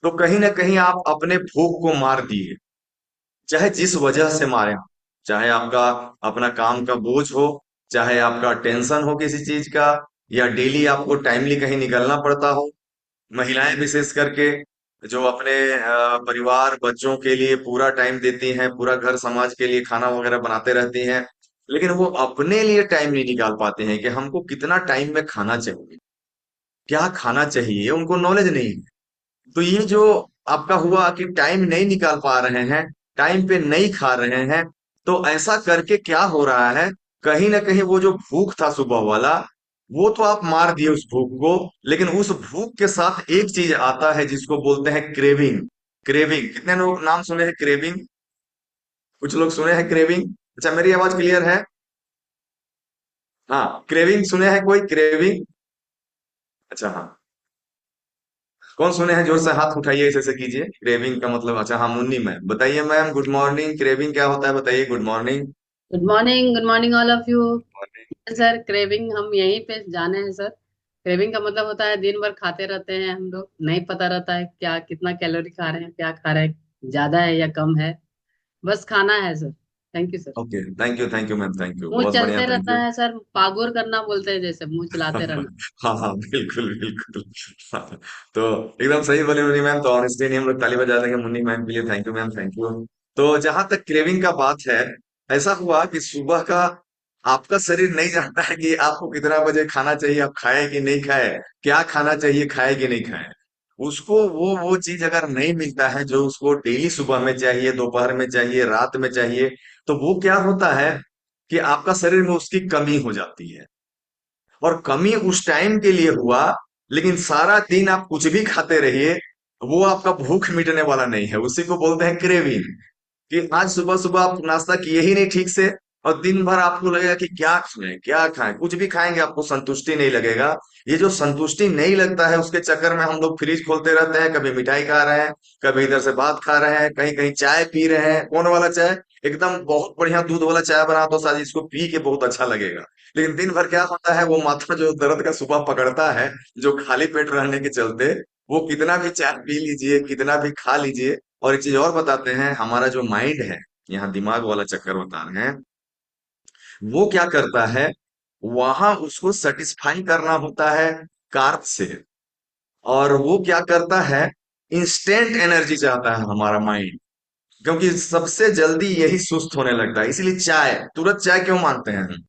तो कहीं ना कहीं आप अपने भूख को मार दिए, चाहे जिस वजह से मारे हो। चाहे आपका अपना काम का बोझ हो, चाहे आपका टेंशन हो किसी चीज का, या डेली आपको टाइमली कहीं निकलना पड़ता हो। महिलाएं विशेष करके जो अपने परिवार बच्चों के लिए पूरा टाइम देती हैं, पूरा घर समाज के लिए खाना वगैरह बनाते रहती हैं, लेकिन वो अपने लिए टाइम नहीं निकाल पाते हैं कि हमको कितना टाइम में खाना चाहिए, क्या खाना चाहिए, उनको नॉलेज नहीं है। तो ये जो आपका हुआ कि टाइम नहीं निकाल पा रहे हैं, टाइम पे नहीं खा रहे हैं, तो ऐसा करके क्या हो रहा है, कहीं ना कहीं वो जो भूख था सुबह वाला, वो तो आप मार दिए उस भूख को। लेकिन उस भूख के साथ एक चीज आता है जिसको बोलते हैं क्रेविंग। क्रेविंग, कितने लोग नाम सुने हैं क्रेविंग? कुछ लोग सुने हैं क्रेविंग। अच्छा, मेरी आवाज क्लियर है? हाँ, क्रेविंग सुने हैं कोई? क्रेविंग, अच्छा हाँ, कौन सुने हैं? जोर से हाथ उठाइए, ऐसे ऐसे कीजिए। क्रेविंग का मतलब, अच्छा हाँ, मुन्नी मैम बताइए। मैम गुड मॉर्निंग, क्रेविंग क्या होता है बताइए, good morning. Good morning all of you. Sir craving हम यहीं पे जाने हैं सर। क्रेविंग का मतलब होता है दिन भर खाते रहते हैं हम लोग, नहीं पता रहता है क्या कितना कैलोरी खा रहे हैं, क्या खा रहे हैं, ज्यादा है या कम है, बस खाना है sir. Thank you sir. Okay, thank you ma'am, thank you, मुंह बहुत बढ़िया, चलते थैंक रहता यू। है सर, पागुर करना बोलते हैं, जैसे मुंह चलाते रहना। हाँ हाँ, बिल्कुल बिल्कुल। हाँ, तो एकदम सही बोली मुन्नी मैम, तो ऑनेस्टली नहीं, हम लोग ताली बजा देंगे मुन्नी मैम के लिए। Thank you ma'am, thank you. तो जहां तक क्रेविंग का बात है, ऐसा हुआ कि सुबह का आपका शरीर नहीं जानता है कि आपको कितना बजे खाना चाहिए, आप खाए कि नहीं खाए, क्या खाना चाहिए, खाए कि नहीं खाए। उसको वो चीज अगर नहीं मिलता है जो उसको डेली सुबह में चाहिए, दोपहर में चाहिए, रात में चाहिए, तो वो क्या होता है कि आपका शरीर में उसकी कमी हो जाती है। और कमी उस टाइम के लिए हुआ, लेकिन सारा दिन आप कुछ भी खाते रहिए, वो आपका भूख मिटने वाला नहीं है। उसी को बोलते हैं क्रेविंग। कि आज सुबह सुबह आप नाश्ता किए ही नहीं ठीक से, और दिन भर आपको लगेगा कि क्या खाएं क्या खाएं, कुछ भी खाएंगे आपको संतुष्टि नहीं लगेगा। ये जो संतुष्टि नहीं लगता है, उसके चक्कर में हम लोग फ्रिज खोलते रहते हैं, कभी मिठाई खा रहे हैं, कभी इधर से भात खा रहे हैं, कहीं कहीं चाय पी रहे हैं। कौन वाला चाय? एकदम बहुत बढ़िया दूध वाला चाय बना तो शायद इसको पी के बहुत अच्छा लगेगा। लेकिन दिन भर क्या होता है, वो माथा जो दर्द का सुबह पकड़ता है, जो खाली पेट रहने के चलते, वो कितना भी चाय पी लीजिए, कितना भी खा लीजिए। और एक चीज और बताते हैं, हमारा जो माइंड है, यहाँ दिमाग वाला चक्कर बता रहे हैं, वो क्या करता है, वहां उसको सेटिस्फाई करना होता है कार्ब से। और वो क्या करता है, इंस्टेंट एनर्जी चाहता है हमारा माइंड, क्योंकि सबसे जल्दी यही सुस्त होने लगता है। इसीलिए चाय, तुरंत चाय क्यों मांगते हैं हम?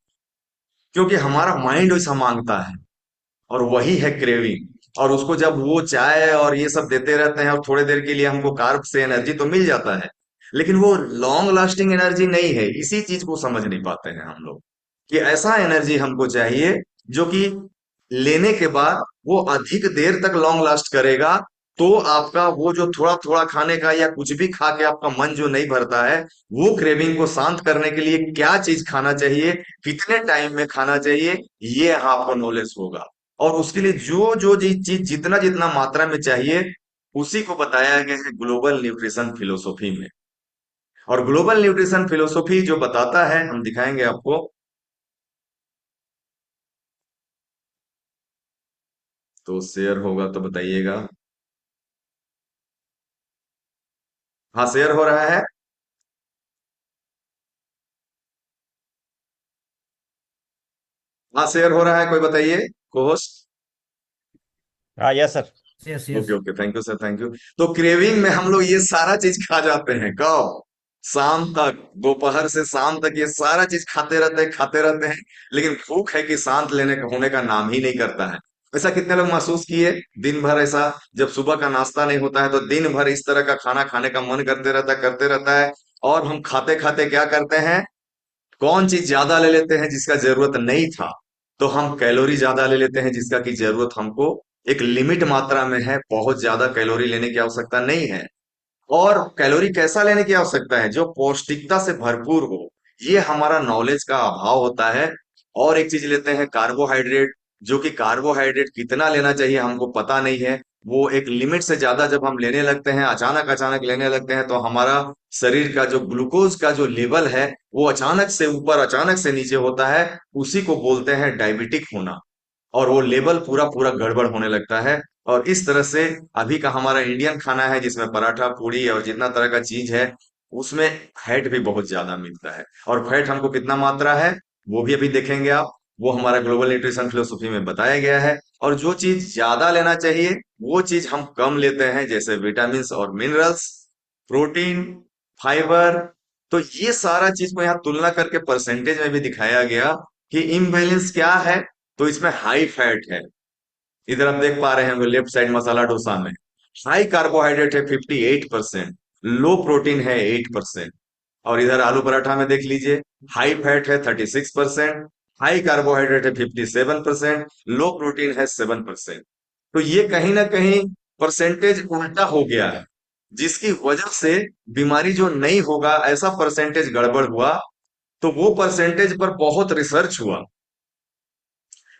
क्योंकि हमारा माइंड वैसा मांगता है, और वही है क्रेविंग। और उसको जब वो चाय और ये सब देते रहते हैं, और थोड़ी देर के लिए हमको कार्ब से एनर्जी तो मिल जाता है, लेकिन वो लॉन्ग लास्टिंग एनर्जी नहीं है। इसी चीज को समझ नहीं पाते हैं हम लोग, कि ऐसा एनर्जी हमको चाहिए जो कि लेने के बाद वो अधिक देर तक लॉन्ग लास्ट करेगा। तो आपका वो जो थोड़ा थोड़ा खाने का या कुछ भी खा के आपका मन जो नहीं भरता है, वो क्रेविंग को शांत करने के लिए क्या चीज खाना चाहिए, कितने टाइम में खाना चाहिए, ये आपको नॉलेज होगा। और उसके लिए जो जो चीज जितना जितना मात्रा में चाहिए, उसी को बताया गया है ग्लोबल न्यूट्रिशन फिलोसॉफी में। और ग्लोबल न्यूट्रिशन फिलोसॉफी जो बताता है, हम दिखाएंगे आपको। तो शेयर होगा तो बताइएगा। हाँ, शेयर हो रहा है। हाँ, शेयर हो रहा है, कोई बताइए, को होस्ट। हाँ yes sir. Yes okay yes. Okay, thank you sir, thank you. तो क्रेविंग में हम लोग ये सारा चीज खा जाते हैं, कब? शाम तक, दोपहर से शाम तक ये सारा चीज खाते रहते हैं, खाते रहते हैं। लेकिन भूख है कि शांत लेने का होने का नाम ही नहीं करता है। ऐसा कितने लोग महसूस किए? दिन भर ऐसा जब सुबह का नाश्ता नहीं होता है तो दिन भर इस तरह का खाना खाने का मन करते रहता है। और हम खाते खाते क्या करते हैं? कौन चीज ज्यादा ले लेते हैं जिसका जरूरत नहीं था? तो हम कैलोरी ज्यादा ले लेते हैं जिसका की जरूरत हमको एक लिमिट मात्रा में है, बहुत ज्यादा कैलोरी लेने की आवश्यकता नहीं है। और कैलोरी कैसा लेने की आवश्यकता है? जो पौष्टिकता से भरपूर हो। ये हमारा नॉलेज का अभाव होता है। और एक चीज लेते हैं कार्बोहाइड्रेट, जो कि कार्बोहाइड्रेट कितना लेना चाहिए हमको पता नहीं है। वो एक लिमिट से ज्यादा जब हम लेने लगते हैं, अचानक अचानक लेने लगते हैं, तो हमारा शरीर का जो ग्लूकोज का जो लेवल है वो अचानक से ऊपर अचानक से नीचे होता है। उसी को बोलते हैं डायबिटिक होना। और वो लेवल पूरा पूरा गड़बड़ होने लगता है। और इस तरह से अभी का हमारा इंडियन खाना है जिसमें पराठा पूड़ी और जितना तरह का चीज है, उसमें फैट भी बहुत ज्यादा मिलता है। और फैट हमको कितना मात्रा है वो भी अभी देखेंगे आप। वो हमारा ग्लोबल न्यूट्रिशन फिलोसफी में बताया गया है। और जो चीज ज्यादा लेना चाहिए वो चीज हम कम लेते हैं, जैसे विटामिन और मिनरल्स, प्रोटीन, फाइबर। तो ये सारा चीज को यहाँ तुलना करके परसेंटेज में भी दिखाया गया कि इम्बैलेंस क्या है। तो इसमें हाई फैट है। इधर आप देख पा रहे हैं लेफ्ट साइड मसाला डोसा में हाई कार्बोहाइड्रेट है 58%, लो प्रोटीन है 8%। और इधर आलू पराठा में देख लीजिए, हाई फैट है 36%, हाई कार्बोहाइड्रेट है 57%, लो प्रोटीन है 7%। तो ये कहीं ना कहीं परसेंटेज उल्टा हो गया है, जिसकी वजह से बीमारी जो नहीं होगा ऐसा परसेंटेज गड़बड़ हुआ। तो वो परसेंटेज पर बहुत रिसर्च हुआ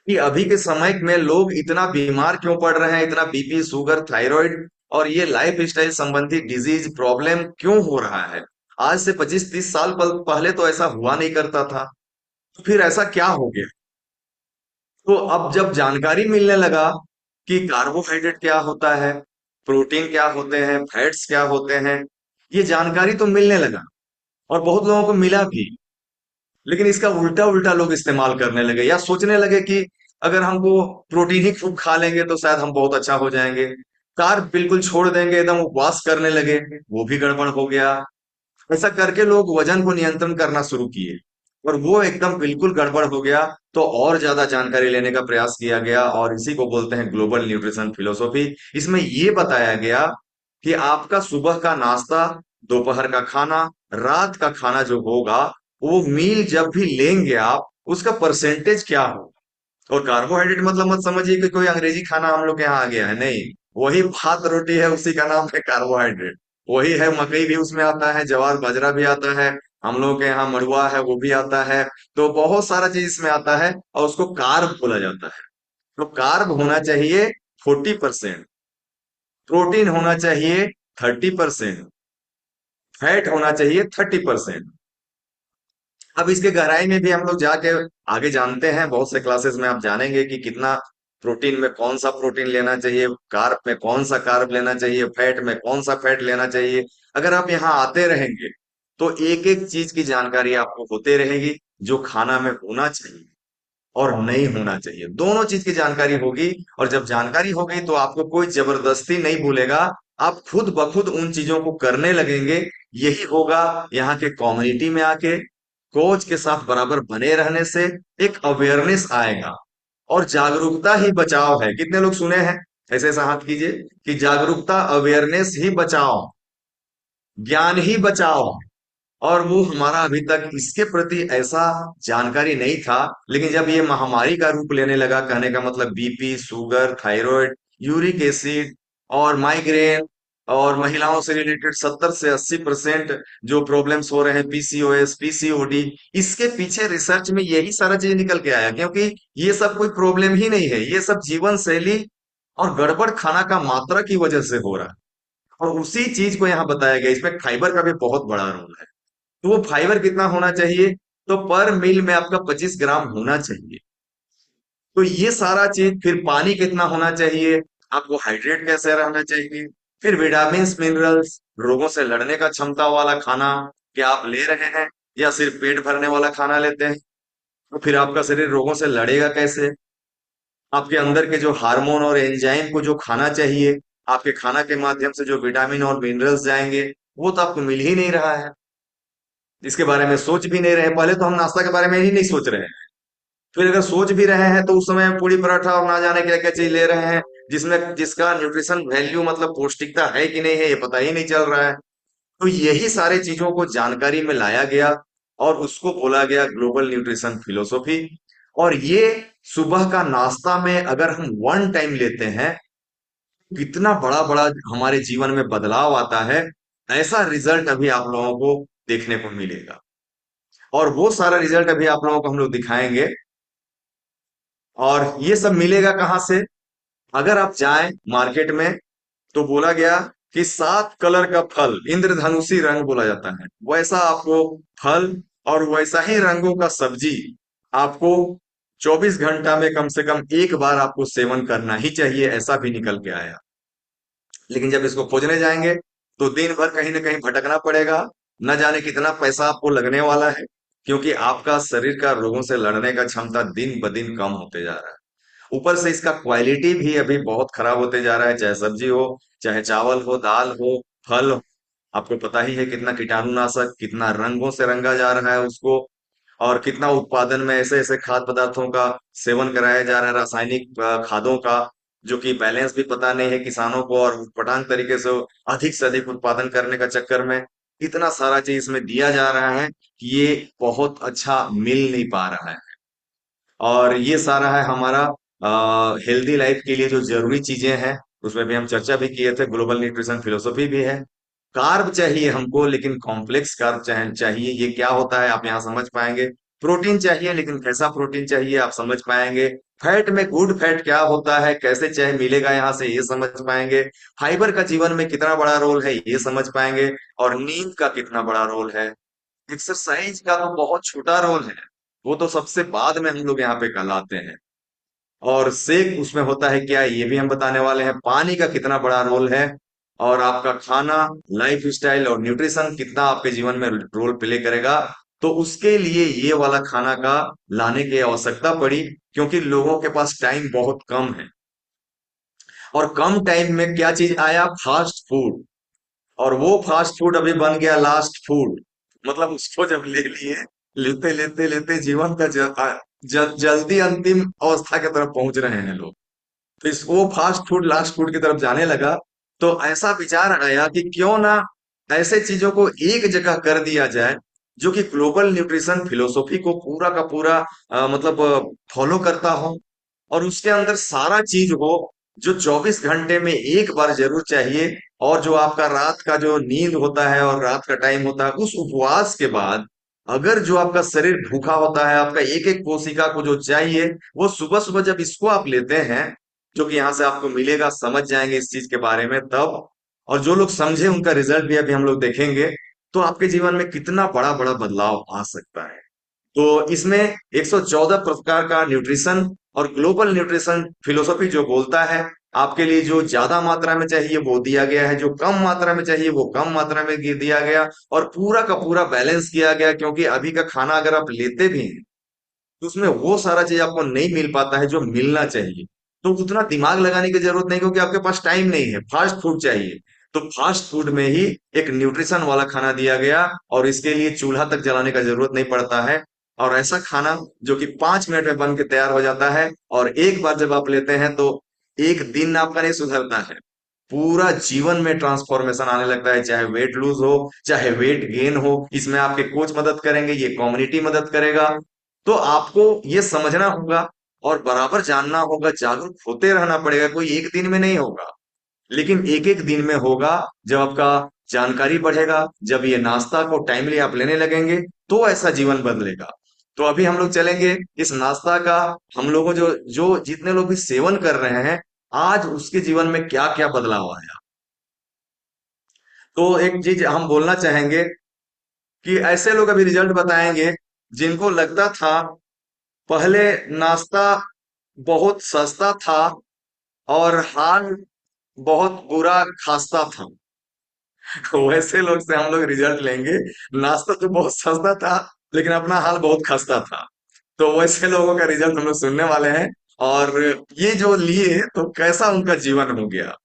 कि अभी के समय में लोग इतना बीमार क्यों पड़ रहे हैं, इतना बीपी, शुगर, थायराइड और ये लाइफ स्टाइल संबंधी डिजीज प्रॉब्लम क्यों हो रहा है। आज से 25-30 साल पहले तो ऐसा हुआ नहीं करता था। तो फिर ऐसा क्या हो गया? तो अब जब जानकारी मिलने लगा कि कार्बोहाइड्रेट क्या होता है, प्रोटीन क्या होते हैं, फैट्स क्या होते हैं, ये जानकारी तो मिलने लगा और बहुत लोगों को मिला भी। लेकिन इसका उल्टा उल्टा लोग इस्तेमाल करने लगे या सोचने लगे कि अगर हमको प्रोटीन ही खूब खा लेंगे तो शायद हम बहुत अच्छा हो जाएंगे। कार्ब बिल्कुल छोड़ देंगे, एकदम उपवास करने लगे, वो भी गड़बड़ हो गया। ऐसा करके लोग वजन को नियंत्रण करना शुरू किए और वो एकदम बिल्कुल गड़बड़ हो गया। तो और ज्यादा जानकारी लेने का प्रयास किया गया और इसी को बोलते हैं ग्लोबल न्यूट्रिशन फिलोसॉफी। इसमें ये बताया गया कि आपका सुबह का नाश्ता, दोपहर का खाना, रात का खाना जो होगा, वो मील जब भी लेंगे आप, उसका परसेंटेज क्या हो। और कार्बोहाइड्रेट मतलब मत समझिए कि कोई अंग्रेजी खाना हम लोग के यहाँ आ गया है, नहीं। वही भात रोटी है, उसी का नाम है कार्बोहाइड्रेट। वही है, मकई भी उसमें आता है, ज्वार बाजरा भी आता है, हम लोग के यहाँ मड़ुआ है वो भी आता है। तो बहुत सारा चीज इसमें आता है और उसको कार्ब बोला जाता है। तो कार्ब होना चाहिए 40%, प्रोटीन होना चाहिए 30%, फैट होना चाहिए 30%। अब इसके गहराई में भी हम लोग जाके आगे जानते हैं, बहुत से क्लासेस में आप जानेंगे कि कितना प्रोटीन में कौन सा प्रोटीन लेना चाहिए, कार्ब में कौन सा कार्ब लेना चाहिए, फैट में कौन सा फैट लेना चाहिए। अगर आप यहाँ आते रहेंगे तो एक एक चीज की जानकारी आपको होते रहेगी, जो खाना में होना चाहिए और नहीं होना चाहिए, दोनों चीज की जानकारी होगी। और जब जानकारी हो गई तो आपको कोई जबरदस्ती नहीं भूलेगा, आप खुद ब खुद उन चीजों को करने लगेंगे। यही होगा यहाँ के कम्युनिटी में आके कोच के साथ बराबर बने रहने से एक अवेयरनेस आएगा। और जागरूकता ही बचाव है, कितने लोग सुने हैं? ऐसे ऐसा हाथ कीजिए कि जागरूकता, अवेयरनेस ही बचाओ, ज्ञान ही बचाओ। और वो हमारा अभी तक इसके प्रति ऐसा जानकारी नहीं था। लेकिन जब ये महामारी का रूप लेने लगा, कहने का मतलब BP, sugar, thyroid, uric acid और माइग्रेन और महिलाओं से रिलेटेड 70 से 80% जो प्रॉब्लम्स हो रहे हैं, पीसीओएस, पीसीओडी, इसके पीछे रिसर्च में यही सारा चीज निकल के आया। क्योंकि ये सब कोई प्रॉब्लम ही नहीं है, ये सब जीवन शैली और गड़बड़ खाना का मात्रा की वजह से हो रहा है। और उसी चीज को यहाँ बताया गया। इसमें फाइबर का भी बहुत बड़ा रोल है। तो वो फाइबर कितना होना चाहिए? तो पर मील में आपका 25 ग्राम होना चाहिए। तो ये सारा चीज, फिर पानी कितना होना चाहिए, आपको हाइड्रेट कैसे रहना चाहिए, फिर विटामिन मिनरल्स, रोगों से लड़ने का क्षमता वाला खाना क्या आप ले रहे हैं या सिर्फ पेट भरने वाला खाना लेते हैं। तो फिर आपका शरीर रोगों से लड़ेगा कैसे? आपके अंदर के जो हार्मोन और एंजाइम को जो खाना चाहिए, आपके खाना के माध्यम से जो विटामिन और मिनरल्स जाएंगे, वो तो आपको मिल ही नहीं रहा है। इसके बारे में सोच भी नहीं रहे। पहले तो हम नाश्ता के बारे में ही नहीं सोच रहे हैं, फिर अगर सोच भी रहे हैं तो उस समय पूरी पराठा और ना जाने क्या क्या चीज ले रहे हैं, जिसमें जिसका न्यूट्रिशन वैल्यू मतलब पौष्टिकता है कि नहीं है ये पता ही नहीं चल रहा है। तो यही सारे चीजों को जानकारी में लाया गया और उसको बोला गया ग्लोबल न्यूट्रिशन फिलोसॉफी। और ये सुबह का नाश्ता में अगर हम वन टाइम लेते हैं, कितना बड़ा बड़ा हमारे जीवन में बदलाव आता है, ऐसा रिजल्ट अभी आप लोगों को देखने को मिलेगा। और वो सारा रिजल्ट अभी आप लोगों को हम लोग दिखाएंगे। और ये सब मिलेगा कहाँ से? अगर आप जाएं मार्केट में तो बोला गया कि 7 कलर का फल, इंद्रधनुषी रंग बोला जाता है, वैसा आपको फल और वैसा ही रंगों का सब्जी आपको 24 घंटा में कम से कम एक बार आपको सेवन करना ही चाहिए, ऐसा भी निकल के आया। लेकिन जब इसको खोजने जाएंगे तो दिन भर कहीं ना कहीं भटकना पड़ेगा, न जाने कितना पैसा आपको लगने वाला है, क्योंकि आपका शरीर का रोगों से लड़ने का क्षमता दिन ब दिन कम होते जा रहा है। ऊपर से इसका क्वालिटी भी अभी बहुत खराब होते जा रहा है, चाहे सब्जी हो, चाहे चावल हो, दाल हो, फल हो। आपको पता ही है कितना कीटाणुनाशक, कितना रंगों से रंगा जा रहा है उसको, और कितना उत्पादन में ऐसे ऐसे खाद्य पदार्थों का सेवन कराया जा रहा है, रासायनिक खादों का, जो कि बैलेंस भी पता नहीं है किसानों को, और पटांग तरीके से अधिक उत्पादन करने का चक्कर में इतना सारा चीज इसमें दिया जा रहा है कि ये बहुत अच्छा मिल नहीं पा रहा है। और ये सारा है हमारा हेल्दी लाइफ के लिए जो जरूरी चीजें हैं, उसमें भी हम चर्चा भी किए थे, ग्लोबल न्यूट्रिशन फिलोसॉफी भी है। कार्ब चाहिए हमको, लेकिन कॉम्प्लेक्स कार्ब चाहिए। ये क्या होता है आप यहाँ समझ पाएंगे। प्रोटीन चाहिए, लेकिन कैसा प्रोटीन चाहिए आप समझ पाएंगे। फैट में गुड फैट क्या होता है, कैसे चाहे मिलेगा यहाँ से, ये समझ पाएंगे। फाइबर का जीवन में कितना बड़ा रोल है ये समझ पाएंगे। और नींद का कितना बड़ा रोल है। एक्सरसाइज का तो बहुत छोटा रोल है, वो तो सबसे बाद में हम लोग यहाँ पे कहलाते हैं। और सेक उसमें होता है क्या, ये भी हम बताने वाले हैं। पानी का कितना बड़ा रोल है। और आपका खाना, लाइफ स्टाइल और न्यूट्रिशन कितना आपके जीवन में रोल प्ले करेगा। तो उसके लिए ये वाला खाना का लाने की आवश्यकता पड़ी, क्योंकि लोगों के पास टाइम बहुत कम है। और कम टाइम में क्या चीज आया, फास्ट फूड। और वो फास्ट फूड अभी बन गया लास्ट फूड। मतलब उसको जब ले लिए, लेते लेते लेते जीवन का जल्दी अंतिम अवस्था की तरफ पहुंच रहे हैं लोग। तो इस वो फास्ट फूड लास्ट फूड की तरफ जाने लगा। तो ऐसा विचार आया कि क्यों ना ऐसे चीजों को एक जगह कर दिया जाए, जो कि ग्लोबल न्यूट्रिशन फिलोसॉफी को पूरा का पूरा मतलब फॉलो करता हो। और उसके अंदर सारा चीज हो जो 24 घंटे में एक बार जरूर चाहिए। और जो आपका रात का जो नींद होता है और रात का टाइम होता है, उस उपवास के बाद अगर जो आपका शरीर भूखा होता है, आपका एक एक कोशिका को जो चाहिए, वो सुबह सुबह जब इसको आप लेते हैं, जो कि यहाँ से आपको मिलेगा, समझ जाएंगे इस चीज के बारे में तब। और जो लोग समझे उनका रिजल्ट भी अभी हम लोग देखेंगे, तो आपके जीवन में कितना बड़ा बड़ा बदलाव आ सकता है। तो इसमें 114 प्रकार का न्यूट्रिशन और ग्लोबल न्यूट्रिशन फिलोसॉफी जो बोलता है, आपके लिए जो ज्यादा मात्रा में चाहिए वो दिया गया है, जो कम मात्रा में चाहिए वो कम मात्रा में दिया गया, और पूरा का पूरा बैलेंस किया गया। क्योंकि अभी का खाना अगर आप लेते भी हैं तो उसमें वो सारा चीज आपको नहीं मिल पाता है जो मिलना चाहिए। तो उतना दिमाग लगाने की जरूरत नहीं, क्योंकि आपके पास टाइम नहीं है, फास्ट फूड चाहिए। तो फास्ट फूड में ही एक न्यूट्रिशन वाला खाना दिया गया, और इसके लिए चूल्हा तक जलाने का जरूरत नहीं पड़ता है। और ऐसा खाना जो कि 5 मिनट में बन के तैयार हो जाता है, और एक बार जब आप लेते हैं तो एक दिन आपका नहीं सुधरता है, पूरा जीवन में ट्रांसफॉर्मेशन आने लगता है। चाहे वेट लूज हो, चाहे वेट गेन हो, इसमें आपके कोच मदद करेंगे, ये कम्युनिटी मदद करेगा। तो आपको ये समझना होगा और बराबर जानना होगा, जागरूक होते रहना पड़ेगा। कोई एक दिन में नहीं होगा, लेकिन एक एक दिन में होगा। जब आपका जानकारी बढ़ेगा, जब ये नाश्ता को टाइमली आप लेने लगेंगे, तो ऐसा जीवन बदलेगा। तो अभी हम लोग चलेंगे इस नाश्ता का, हम लोगों जो जो जितने लोग भी सेवन कर रहे हैं, आज उसके जीवन में क्या क्या बदलाव आया। तो एक चीज हम बोलना चाहेंगे कि ऐसे लोग अभी रिजल्ट बताएंगे जिनको लगता था पहले नाश्ता बहुत सस्ता था और हाल बहुत बुरा खास्ता था। वैसे लोग से हम लोग रिजल्ट लेंगे। नाश्ता तो बहुत सस्ता था, लेकिन अपना हाल बहुत खस्ता था। तो वैसे लोगों का रिजल्ट हम लोग सुनने वाले हैं। और ये जो लिए तो कैसा उनका जीवन हो गया।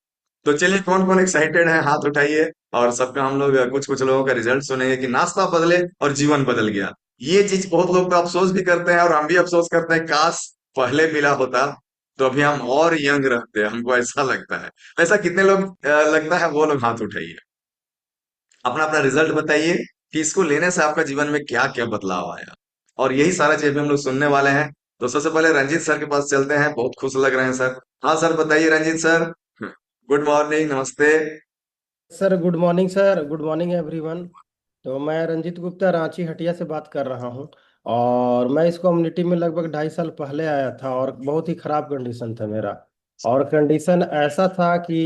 तो चलिए, कौन कौन एक्साइटेड है हाथ उठाइए। और सबका हम लोग कुछ कुछ लोगों का रिजल्ट सुनेंगे कि नाश्ता बदले और जीवन बदल गया। ये चीज बहुत लोग तो अफसोस भी करते हैं और हम भी अफसोस करते हैं, काश पहले मिला होता तो अभी हम और यंग रहते, हमको ऐसा लगता है। ऐसा कितने लोग लगता है, वो लोग हाथ उठाइए, अपना अपना रिजल्ट बताइए कि इसको लेने से आपका जीवन में क्या क्या बदलाव आया। और यही सारा चीज भी हम लोग सुनने वाले हैं। तो सबसे पहले रंजीत सर के पास चलते हैं, बहुत खुश लग रहे हैं सर। हाँ सर, बताइए रंजीत सर। गुड मॉर्निंग, नमस्ते। Sir good morning sir, good morning everyone. तो मैं रंजीत गुप्ता रांची हटिया से बात कर रहा हूँ। और मैं इस कम्युनिटी में लगभग 2.5 साल पहले आया था और बहुत ही ख़राब कंडीशन था मेरा। और कंडीशन ऐसा था कि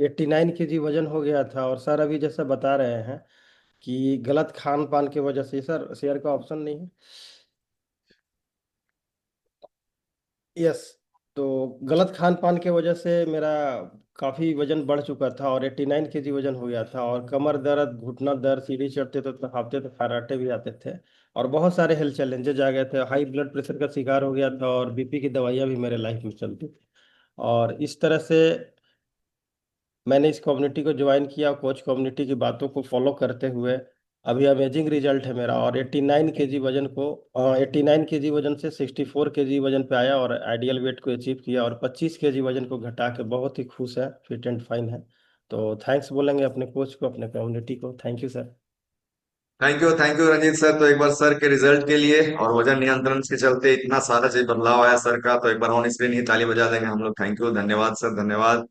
89 kg वजन हो गया था। और सर अभी जैसा बता रहे हैं कि गलत खान पान की वजह से, सर शेयर का ऑप्शन नहीं है। यस। तो गलत खान पान की वजह से मेरा काफ़ी वजन बढ़ चुका था और 89 kg वजन हो गया था। और कमर दर्द, घुटना दर्द, सीढ़ी चढ़ते तो हाफते तो खर्राटे भी आते थे। और बहुत सारे हेल्थ चैलेंजेस आ गए थे, हाई ब्लड प्रेशर का शिकार हो गया था और बीपी की दवाइयाँ भी मेरे लाइफ में चलती थी। और इस तरह से मैंने इस कम्युनिटी को ज्वाइन किया, कोच कम्युनिटी की बातों को फॉलो करते हुए अभी अमेजिंग रिजल्ट है मेरा। और 89 kg वजन को 89 kg वजन से 64 kg वजन पे आया और आइडियल वेट को अचीव किया। और 25 kg वजन को घटा के बहुत ही खुश है, फिट एंड फाइन है। तो थैंक्स बोलेंगे अपने कोच को, अपने कम्युनिटी को। Thank you sir. Thank you Ranjit sir. तो एक बार सर के रिजल्ट के लिए और वजन नियंत्रण के चलते इतना सारा चीज बदलाव आया सर का, तो एक बार ऑन स्क्रीन ही ताली बजा देंगे हम लोग। थैंक यू, धन्यवाद सर, धन्यवाद।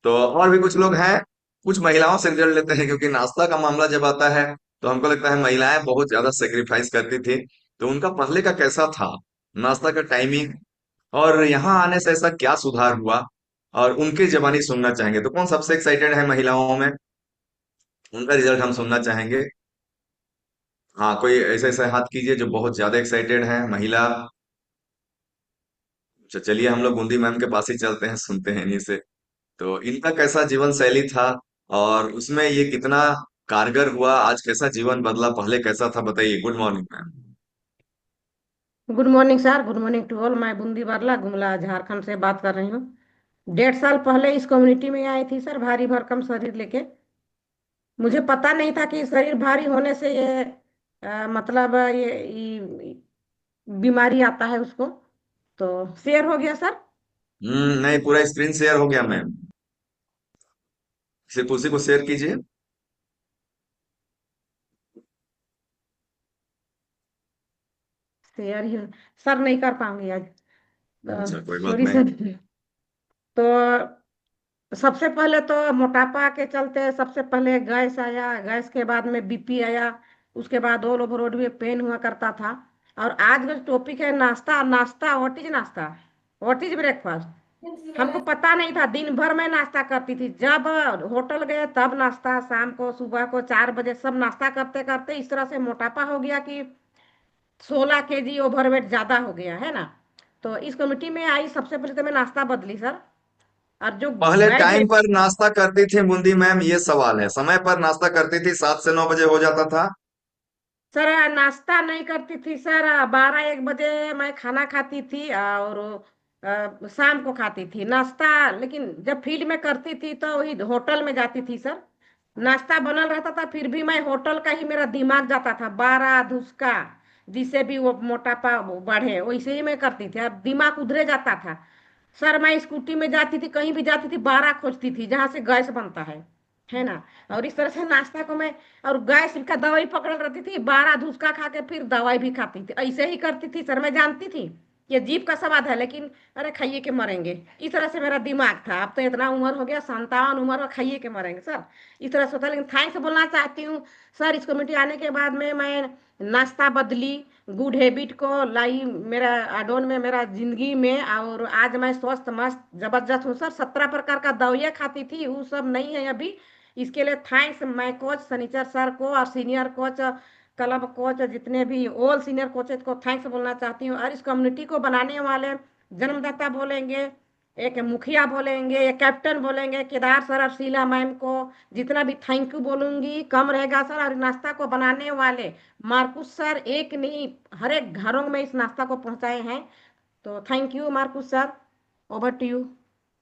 तो और भी कुछ लोग हैं, कुछ महिलाओं से रिजल्ट लेते हैं, क्योंकि नाश्ता का मामला जब आता है तो हमको लगता है महिलाएं बहुत ज्यादा सेक्रीफाइस करती थी। तो उनका पहले का कैसा था नाश्ता का टाइमिंग, और यहाँ आने से ऐसा क्या सुधार हुआ, और उनकी जबानी सुनना चाहेंगे। तो कौन सबसे एक्साइटेड है महिलाओं में, उनका रिजल्ट हम सुनना चाहेंगे। हाँ, कोई ऐसे ऐसे हाथ कीजिए जो बहुत ज्यादा एक्साइटेड है महिला। चलिए हम लोग बूंदी मैम के पास ही चलते हैं, सुनते हैं इन्हीं से। तो इनका कैसा जीवन शैली था और उसमें ये कितना कारगर हुआ, आज कैसा जीवन बदला, पहले कैसा था, बताइए। Good morning ma'am. Good morning sir, good morning to all. मैं बूंदी बारला गुमला झारखंड से बात कर रही हूँ। 1.5 साल पहले इस कम्युनिटी में आई थी सर, भारी भरकम शरीर लेके। मुझे पता नहीं था कि शरीर भारी होने से ये मतलब ये बीमारी आता है उसको। तो शेयर हो गया सर। नहीं, पूरा स्क्रीन शेयर हो गया मैम, सिर्फ उसी को शेयर कीजिए। शेयर ही सर नहीं कर पाऊंगी आज। अच्छा, कोई बात सॉरी नहीं। सर। तो सबसे पहले तो मोटापा के चलते सबसे पहले गैस आया, गैस के बाद में बीपी आया, उसके बाद ऑल ओवर बॉडी में पेन हुआ करता था। और आज का टॉपिक है नाश्ता। नाश्ता, व्हाट इज नाश्ता, व्हाट इज ब्रेकफास्ट। हमको पता नहीं था, दिन भर मैं नाश्ता करती थी। जब होटल गए तब नाश्ता, शाम को सुबह को 4 बजे सब नाश्ता करते करते इस तरह से मोटापा हो गया कि 16 kg ओवरवेट ज्यादा हो गया है ना। तो इस कमेटी में आई, सबसे पहले तो मैं नाश्ता बदली सर। और जो पहले मैं टाइम पर नाश्ता करती थी बूंदी मैम, ये सवाल है, समय पर नाश्ता करती थी, 7 से 9 बजे हो जाता था। सर नाश्ता नहीं करती थी सर। 12-1 बजे मैं खाना खाती थी और शाम को खाती थी नाश्ता। लेकिन जब फील्ड में करती थी तो वही होटल में जाती थी सर। नाश्ता बनल रहता था फिर भी मैं होटल का ही मेरा दिमाग जाता था, 12 धुसका, जिससे भी वो मोटापा वो बढ़े वैसे ही मैं करती थी और दिमाग उधरे जाता था। सर मैं स्कूटी में जाती थी, कहीं भी जाती थी, 12 खोजती थी जहां से गैस बनता है ना। और इस तरह से नाश्ता को मैं, और गैस का दवाई पकड़ रहती थी, 12 धुसका खा के फिर दवाई भी खाती थी, ऐसे ही करती थी सर। मैं जानती थी ये जीभ का स्वाद है लेकिन अरे खाइए के मरेंगे, इस तरह से मेरा दिमाग था। अब तो इतना उम्र हो गया, 57 उम्र, और खाइए के मरेंगे सर, इस तरह से होता है। लेकिन थैंक्स बोलना चाहती हूँ सर, इस कमेटी आने के बाद में मैं नाश्ता बदली, गुड हैबिट को लाई मेरा एडोन में, मेरा जिंदगी में। और आज मैं स्वस्थ मस्त जबरदस्त हूँ सर। 17 प्रकार का दवाइयाँ खाती थी, वो सब नहीं है अभी। इसके लिए थैंक्स मैं कोच सनीचर सर को और सीनियर कोच, क्लब कोच, जितने भी ऑल सीनियर कोचेज को थैंक्स बोलना चाहती हूँ। और इस कम्युनिटी को बनाने वाले जन्मदाता बोलेंगे, एक मुखिया बोलेंगे, एक कैप्टन बोलेंगे, केदार सर और शीला मैम को जितना भी थैंक यू बोलूंगी कम रहेगा सर। और नाश्ता को बनाने वाले मार्कुस सर, एक नहीं हर एक घरों में इस नाश्ता को पहुंचाए हैं। तो thank you Marcus sir, over to you.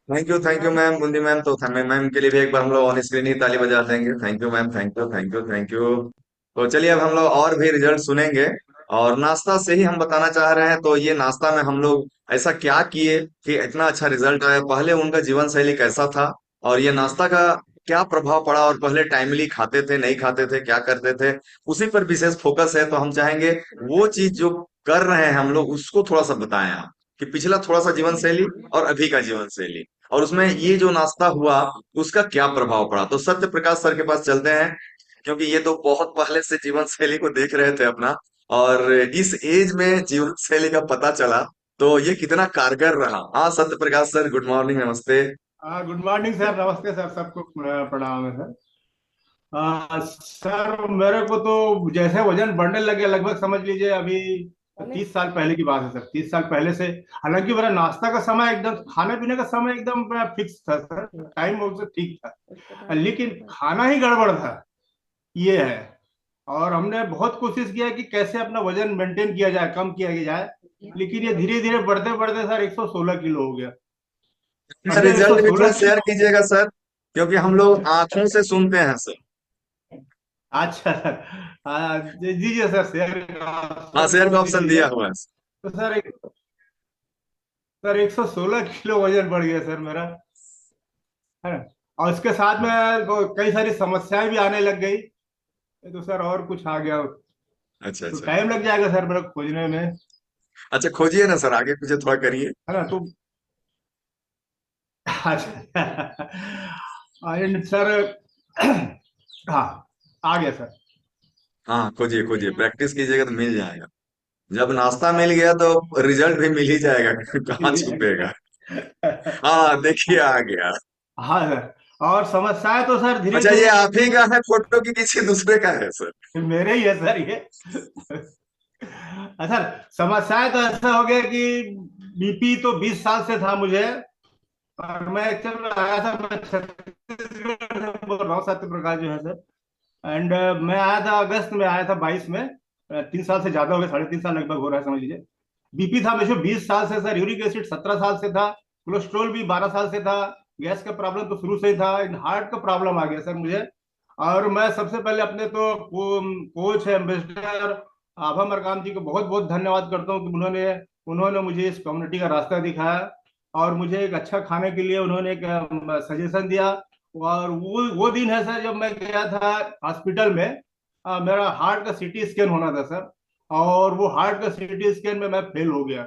Thank you ma'am Bundi ma'am. तो मैम के लिए भी एक बार हम लोग ऑन स्क्रीन ही ताली बजा देंगे। Thank you ma'am, thank you, thank you, thank you. तो चलिए अब हम लोग और भी रिजल्ट सुनेंगे। और नाश्ता से ही हम बताना चाह रहे हैं। तो ये नाश्ता में हम लोग ऐसा क्या किए कि इतना अच्छा रिजल्ट आया, पहले उनका जीवन शैली कैसा था और ये नाश्ता का क्या प्रभाव पड़ा, और पहले टाइमली खाते थे नहीं खाते थे क्या करते थे, उसी पर विशेष फोकस है। तो हम चाहेंगे वो चीज जो कर रहे हैं हम लोग उसको थोड़ा सा बताएं आप, कि पिछला थोड़ा सा जीवन शैली और अभी का जीवन शैली, और उसमें ये जो नाश्ता हुआ उसका क्या प्रभाव पड़ा। तो सत्य प्रकाश सर के पास चलते हैं, क्योंकि ये तो बहुत पहले से जीवन शैली को देख रहे थे अपना, और इस एज में जीवन शैली का पता चला, तो ये कितना कारगर रहा। हाँ Satya Prakash sir, good morning, नमस्ते। गुड मॉर्निंग सर, नमस्ते सर, सबको प्रणाम है सर। सर मेरे को तो जैसे वजन बढ़ने लगे, लगभग समझ लीजिए अभी 30 साल पहले की बात है सर, 30 साल पहले से। हालांकि मेरा नाश्ता का समय एकदम, खाने पीने का समय एकदम फिक्स था सर, टाइम उससे ठीक था, लेकिन खाना ही गड़बड़ था, ये है। और हमने बहुत कोशिश किया कि कैसे अपना वजन मेंटेन किया जाए, कम किया जाए, लेकिन ये धीरे धीरे बढ़ते बढ़ते सर 116 किलो हो गया। रिजल्ट भी थोड़ा 116 शेयर कीजिएगा सर, क्योंकि हम लोग आंखों से सुनते हैं सर। अच्छा सर, दीजिए सर शेयर हाँ शेयर का ऑप्शन दीजिए। दिया हुआ है। तो सर 116 किलो वजन बढ़ गया सर मेरा, है ना। और इसके साथ में कई सारी समस्याएं भी आने लग गई, तो सर और कुछ आ गया, अच्छा तो अच्छा टाइम लग जाएगा सर मेरा खोजने में, अच्छा, खोजिए ना सर, आगे पीछे थोड़ा करिए। है ना। तो अच्छा सर, हाँ आ गया सर। हाँ खोजिए खोजिए, प्रैक्टिस कीजिएगा तो मिल जाएगा। जब नाश्ता मिल गया तो रिजल्ट भी मिल ही जाएगा कहाँ छुपेगा। हाँ देखिए आ गया। हाँ सर, और समस्याएं तो सर धीरे अच्छा, ये धीरे, आप ही का है फोटो की किसी दूसरे का है सर? मेरे ही है सर ये। सर समस्याएं तो ऐसा हो गया कि बीपी तो 20 साल से था मुझे, और मैं एक्चुअल में आया था, मैं छत्तीसगढ़ से बोल रहा हूँ, सत्य प्रकाश जो है सर। एंड मैं आया था अगस्त में, आया था 22 में, 3 साल से ज्यादा हो गया, 3.5 साल लगभग हो रहा है समझ लीजिए। बीपी था मुझे 20 साल से सर, यूरिक एसिड 17 साल से था, कोलेस्ट्रोल भी 12 साल से था, गैस का प्रॉब्लम तो शुरू से ही था, हार्ट का प्रॉब्लम आ गया सर मुझे। और मैं सबसे पहले अपने तो कोच है, एम्बेसडर आभा मरकाम जी को बहुत बहुत धन्यवाद करता हूँ कि उन्होंने उन्होंने मुझे इस कम्युनिटी का रास्ता दिखाया, और मुझे एक अच्छा खाने के लिए उन्होंने एक सजेशन दिया। और वो दिन है सर जब मैं गया था हॉस्पिटल में, मेरा हार्ट का सीटी स्कैन होना था सर, और वो हार्ट का सीटी स्कैन में मैं फेल हो गया।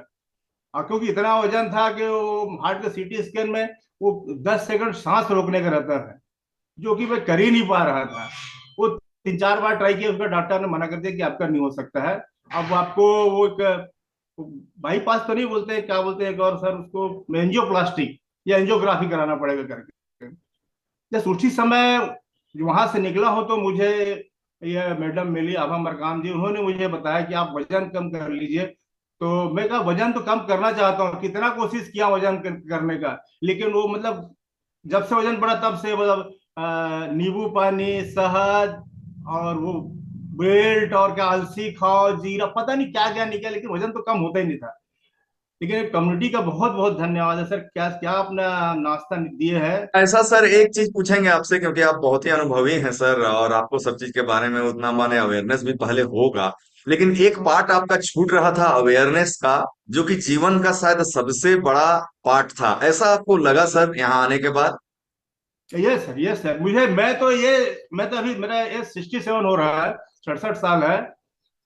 क्योंकि इतना वजन था कि वो हार्ट का सीटी स्कैन में वो 10 सेकंड सांस रोकने का रहता है, जो कि मैं कर ही नहीं पा रहा था। वो 3-4 बार ट्राई किया, उसका डॉक्टर ने मना कर दिया कि आपका नहीं हो सकता है, अब आपको वो एक बाईपास तो नहीं बोलते, क्या बोलते हैं एक और सर उसको, एंजियोप्लास्टिक या एंजियोग्राफी कराना पड़ेगा करके। जब उसी समय वहां से निकला हो तो मुझे ये मैडम मिली आभा मरकाम जी, उन्होंने मुझे बताया कि आप वजन कम कर लीजिए। तो मैं कहा वजन तो कम करना चाहता हूँ, कितना कोशिश किया वजन करने का, लेकिन वो मतलब जब से वजन बढ़ा तब से मतलब नींबू पानी, शहद, और वो बेल्ट, और क्या अलसी खाओ, जीरा, पता नहीं क्या क्या नहीं किया, लेकिन वजन तो कम होता ही नहीं था। लेकिन कम्युनिटी का बहुत बहुत धन्यवाद है सर, क्या क्या अपना नाश्ता दिए है। ऐसा सर, एक चीज पूछेंगे आपसे, क्योंकि आप बहुत ही अनुभवी हैं सर, और आपको सब चीज के बारे में उतना माने अवेयरनेस भी पहले होगा, लेकिन एक पार्ट आपका छूट रहा था अवेयरनेस का, जो कि जीवन का शायद सबसे बड़ा पार्ट था। ऐसा आपको लगा सर यहाँ आने के बाद? यस सर, मुझे मैं तो अभी मेरा एज 67 हो रहा है, 67 साल है।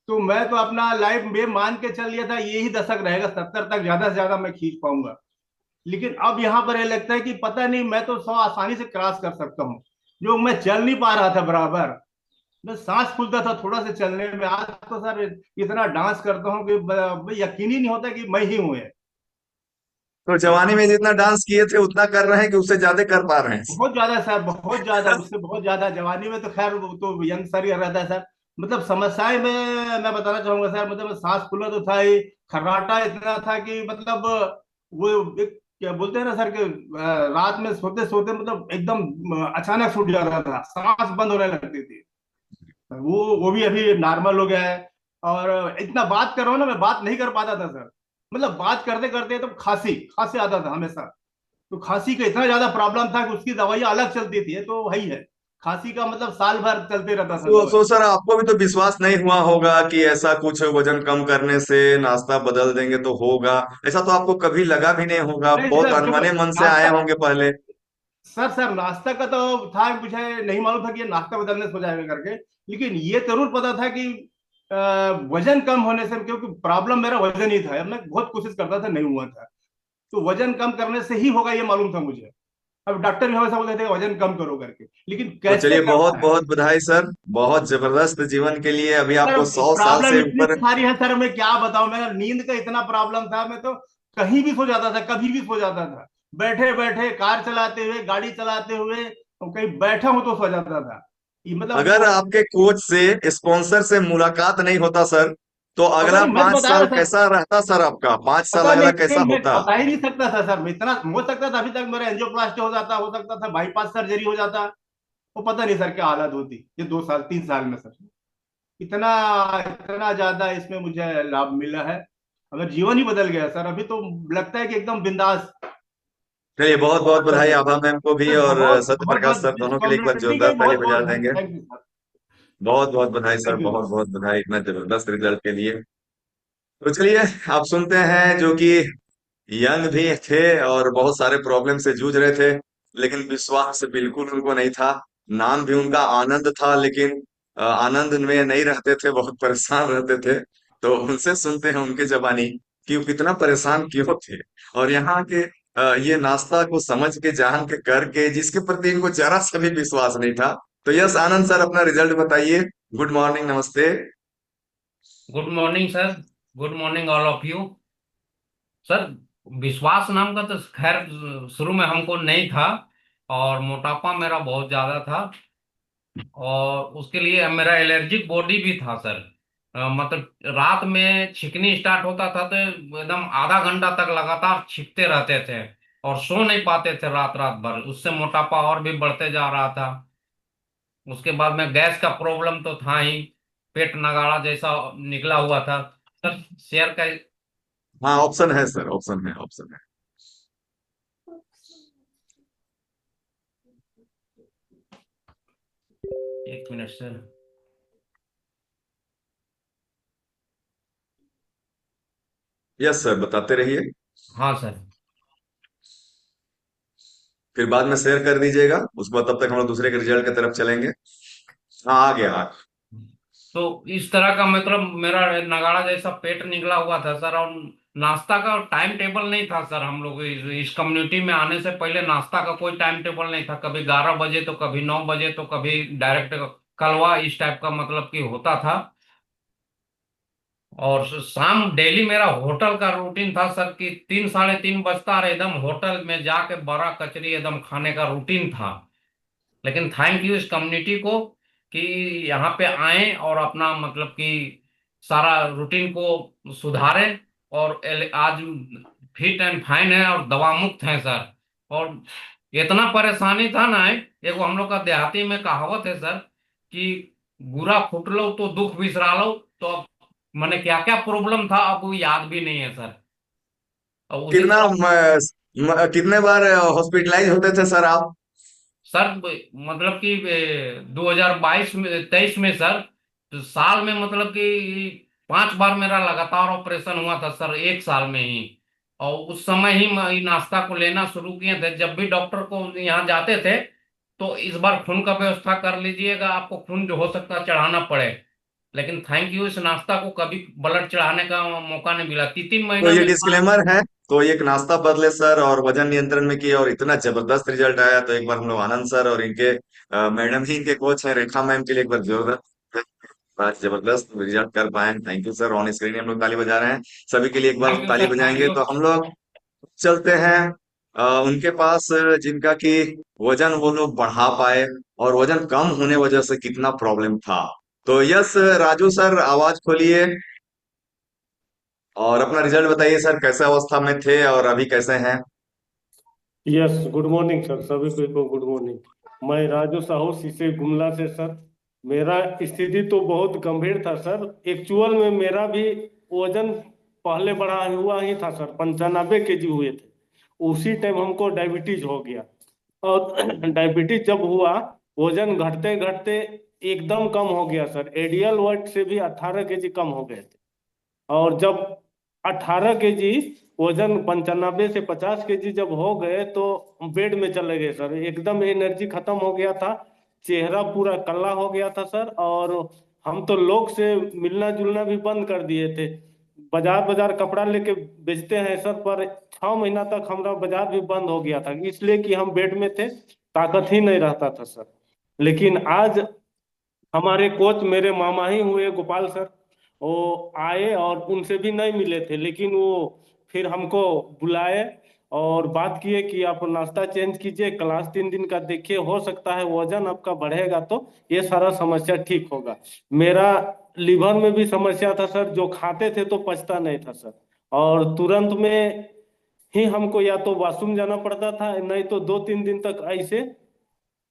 तो मैं तो अपना लाइफ में मान के चल लिया था यही दशक रहेगा, 70 तक ज्यादा से ज्यादा मैं खींच पाऊंगा। लेकिन अब यहाँ पर ये लगता है कि पता नहीं, मैं तो 100 आसानी से क्रॉस कर सकता हूँ, जो मैं चल नहीं पा रहा था बराबर, मैं सांस फूलता था थोड़ा से चलने में, आज तो सर इतना डांस करता हूँ कि यकीन ही नहीं होता कि मैं ही हूँ ये। तो जवानी में जितना डांस किए थे उतना कर रहे हैं कि उससे ज्यादा कर पा रहे हैं? बहुत ज्यादा सर, बहुत ज्यादा, उससे बहुत ज्यादा। जवानी में तो खैर वो तो यंग सर ही रहता है सर। मतलब समस्याएं में मैं बताना चाहूंगा सर, मतलब सांस फूलना तो था ही, खर्राटा इतना था कि मतलब वो एक क्या बोलते हैं ना सर कि रात में सोते सोते मतलब एकदम अचानक छूट जाता था, सांस बंद होने लगती थी। वो भी अभी नॉर्मल हो गया है। और इतना बात कर रहा हूँ ना, मैं बात नहीं कर पाता था सर, मतलब बात करते करते तो खांसी खांसी आता था हमेशा। तो खांसी का इतना ज्यादा प्रॉब्लम था कि उसकी दवाइयां अलग चलती थी, तो वही है। खांसी का मतलब साल भर चलते रहता था तो दवाई। सर आपको भी तो विश्वास नहीं हुआ होगा कि ऐसा कुछ वजन कम करने से नाश्ता बदल देंगे तो होगा। ऐसा तो आपको कभी लगा भी नहीं होगा, नहीं बहुत सर, देखो अनमने मन से आए नाश्ता, होंगे पहले। सर नाश्ता का तो था, मुझे नहीं मालूम था कि ये नाश्ता बदलने से हो जाएगा करके। लेकिन ये जरूर पता था कि वजन कम होने से, क्योंकि प्रॉब्लम मेरा वजन ही था, मैं बहुत कोशिश करता था, नहीं हुआ था। तो वजन कम करने से ही होगा ये मालूम था मुझे। अब डॉक्टर भी हमेशा बोलते थे वजन कम करो करके, लेकिन तो कैसे चलिए, बहुत करना है। बहुत बधाई सर, बहुत जबरदस्त जीवन के लिए। अभी सर आपको 100 साल प्रॉब्लम से इतनी ऊपर। सारी है सर, मैं क्या बताऊं, मेरा नींद का इतना प्रॉब्लम था, मैं तो कहीं भी सो जाता था, कभी भी सो जाता था, बैठे बैठे कार चलाते हुए, गाड़ी चलाते हुए, और कहीं बैठा हूं तो सो जाता था। ये मतलब अगर आपके कोच से, स्पॉन्सर से मुलाकात नहीं होता सर, तो पता अगला नहीं, मैं तो पांच बता साल रहा सर, कैसा रहता सर? आपका 5 साल पता अगला नहीं, कैसा मैं होता? बता ही नहीं सकता था सर। मैं इतना हो सकता था, अभी तक मेरा एंजियोप्लास्टी हो जाता, हो सकता था बाईपास सर्जरी हो जाता। वो पता नहीं सर क्या हालत होती ये 2 साल 3 साल में सर। इतना इतना ज्यादा इसमें मुझे लाभ मिला है, अगर जीवन ही बदल गया सर। अभी तो लगता है कि एकदम बिंदास। चलिए, बहुत बहुत बहुत बधाई बढ़िया आभा मैम को भी सर, और बहुत सत्य बहुत प्रकाश बहुत सर, इस दोनों के लिए एक बार कम्युनिटी का जोरदार भी ताली बहुत बजा बहुत देंगे। Thank you sir. बहुत बहुत बधाई सर, थैंक यू बहुत सर। बहुत बधाई इतना जबरदस्त रिजल्ट के लिए। तो चलिए, आप सुनते हैं जो कि यंग भी थे और बहुत सारे प्रॉब्लम से जूझ रहे थे, लेकिन विश्वास बिल्कुल उनको नहीं था। नाम भी उनका आनंद था, लेकिन आनंद में नहीं रहते थे, बहुत परेशान रहते थे। तो उनसे सुनते हैं उनके जबानी कि वो कितना परेशान क्यों थे। और यहाँ के ये नाश्ता को समझ के, जान के, करके, जिसके प्रति इनको जरा सा भी विश्वास नहीं था। तो यस आनंद सर, अपना रिजल्ट बताइए। गुड मॉर्निंग, नमस्ते। Good morning sir. Good morning all of you. Sir, विश्वास नाम का तो खैर शुरू में हमको नहीं था, और मोटापा मेरा बहुत ज्यादा था, और उसके लिए मेरा एलर्जिक बॉडी भी था सर। मतलब रात में छिकनी स्टार्ट होता था तो एकदम आधा घंटा तक लगातार छिकते रहते थे, और सो नहीं पाते थे रात रात भर। उससे मोटापा और भी बढ़ते जा रहा था। उसके बाद में गैस का प्रॉब्लम तो था ही, पेट नगाड़ा जैसा निकला हुआ था सर। शेयर का हाँ, ऑप्शन है सर, ऑप्शन है, ऑप्शन है। एक मिनट सर। यस सर, बताते रहिए। हाँ सर। फिर बाद में शेयर कर दीजिएगा, उसके बाद तब तक हम लोग दूसरे के रिजल्ट की तरफ चलेंगे। हाँ, आ गया। तो इस तरह का मतलब मेरा नगाड़ा जैसा पेट निकला हुआ था सर, और नाश्ता का टाइम टेबल नहीं था सर। हम लोग इस कम्युनिटी में आने से पहले नाश्ता का कोई टाइम टेबल नहीं था। कभी 11 बजे तो कभी 9 बजे तो कभी डायरेक्ट कलवा, इस टाइप का मतलब कि होता था। और शाम डेली मेरा होटल का रूटीन था सर, कि 3 साढ़े 3 बजता और एकदम होटल में जाके बड़ा कचरी एकदम खाने का रूटीन था। लेकिन थैंक यू इस कम्युनिटी को कि यहाँ पे आए और अपना मतलब कि सारा रूटीन को सुधारे, और आज फिट एंड फाइन है और दवा मुक्त है सर। और इतना परेशानी था ना, एगो हम लोग का देहाती में कहावत है सर कि बुरा फुट लो तो दुख बिसरा लो। तो अब मैंने क्या क्या प्रॉब्लम था अब वो याद भी नहीं है सर। और उसी कितना तरह कितने बार हॉस्पिटलाइज होते थे सर आप? सर, मतलब कि 2022 में 23 में सर, तो साल में मतलब कि 5 बार मेरा लगातार ऑपरेशन हुआ था सर, एक साल में ही। और उस समय ही मैं ये नाश्ता को लेना शुरू किए थे। जब भी डॉक्टर को यहाँ जाते थे तो इस बार खून का व्यवस्था कर लीजिएगा, आपको खून जो हो सकता है चढ़ाना पड़े। लेकिन थैंक यू, इस नाश्ता को कभी ब्लड चढ़ाने का मौका नहीं मिला। 3 3 महीना तो ये में डिस्क्लेमर है। तो एक नाश्ता बदले सर और वजन नियंत्रण में किया और इतना जबरदस्त रिजल्ट आया, तो एक बार हम लोग आनंद सर और इनके मैडम ही इनके कोच हैं रेखा मैम के लिए एक बार जोरदार, बस जबरदस्त रिजल्ट कर पाए। Thank you sir, on screen हम लोग ताली बजा रहे हैं। सभी के लिए एक बार थैंक यू ताली सर, थैंक बजाएंगे। यू। तो हम लोग चलते हैं उनके पास, जिनका कि वजन वो लोग बढ़ा पाए और वजन कम होने वजह से कितना प्रॉब्लम था। तो यस राजू सर, आवाज खोलिए और अपना रिजल्ट बताइए सर, कैसे अवस्था में थे और अभी कैसे हैं? यस, गुड मॉर्निंग सर, सभी को गुड मॉर्निंग। मैं राजू साहू सीसे गुमला से सर। मेरा स्थिति तो बहुत गंभीर था सर। एक्चुअल में मेरा भी वजन पहले बढ़ा हुआ ही था सर, 95 kg हुए थे। उसी टाइम हमको डायबिटीज हो गया, और डायबिटीज जब हुआ वजन घटते घटते एकदम कम हो गया सर। एडियल वेट से भी 18 kg कम हो गए थे। और जब 18 kg वजन 95 से 50 kg जब हो गए तो बेड में चले गए सर। एकदम एनर्जी खत्म हो गया था, चेहरा पूरा काला हो गया था सर। और हम तो लोग से मिलना जुलना भी बंद कर दिए थे। बाजार बाजार कपड़ा लेके बेचते हैं सर, पर 6 महीना तक हमारा बाजार भी बंद हो गया था, इसलिए कि हम बेड में थे, ताकत ही नहीं रहता था सर। लेकिन आज हमारे कोच मेरे मामा ही हुए, गोपाल सर, वो आए और उनसे भी नहीं मिले थे, लेकिन वो फिर हमको बुलाए और बात किए कि आप नाश्ता चेंज कीजिए, क्लास 3 दिन का देखिए, हो सकता है वजन आपका बढ़ेगा तो ये सारा समस्या ठीक होगा। मेरा लीवर में भी समस्या था सर, जो खाते थे तो पचता नहीं था सर, और तुरंत में ही हमको या तो वॉशरूम जाना पड़ता था, नहीं तो 2-3 दिन तक ऐसे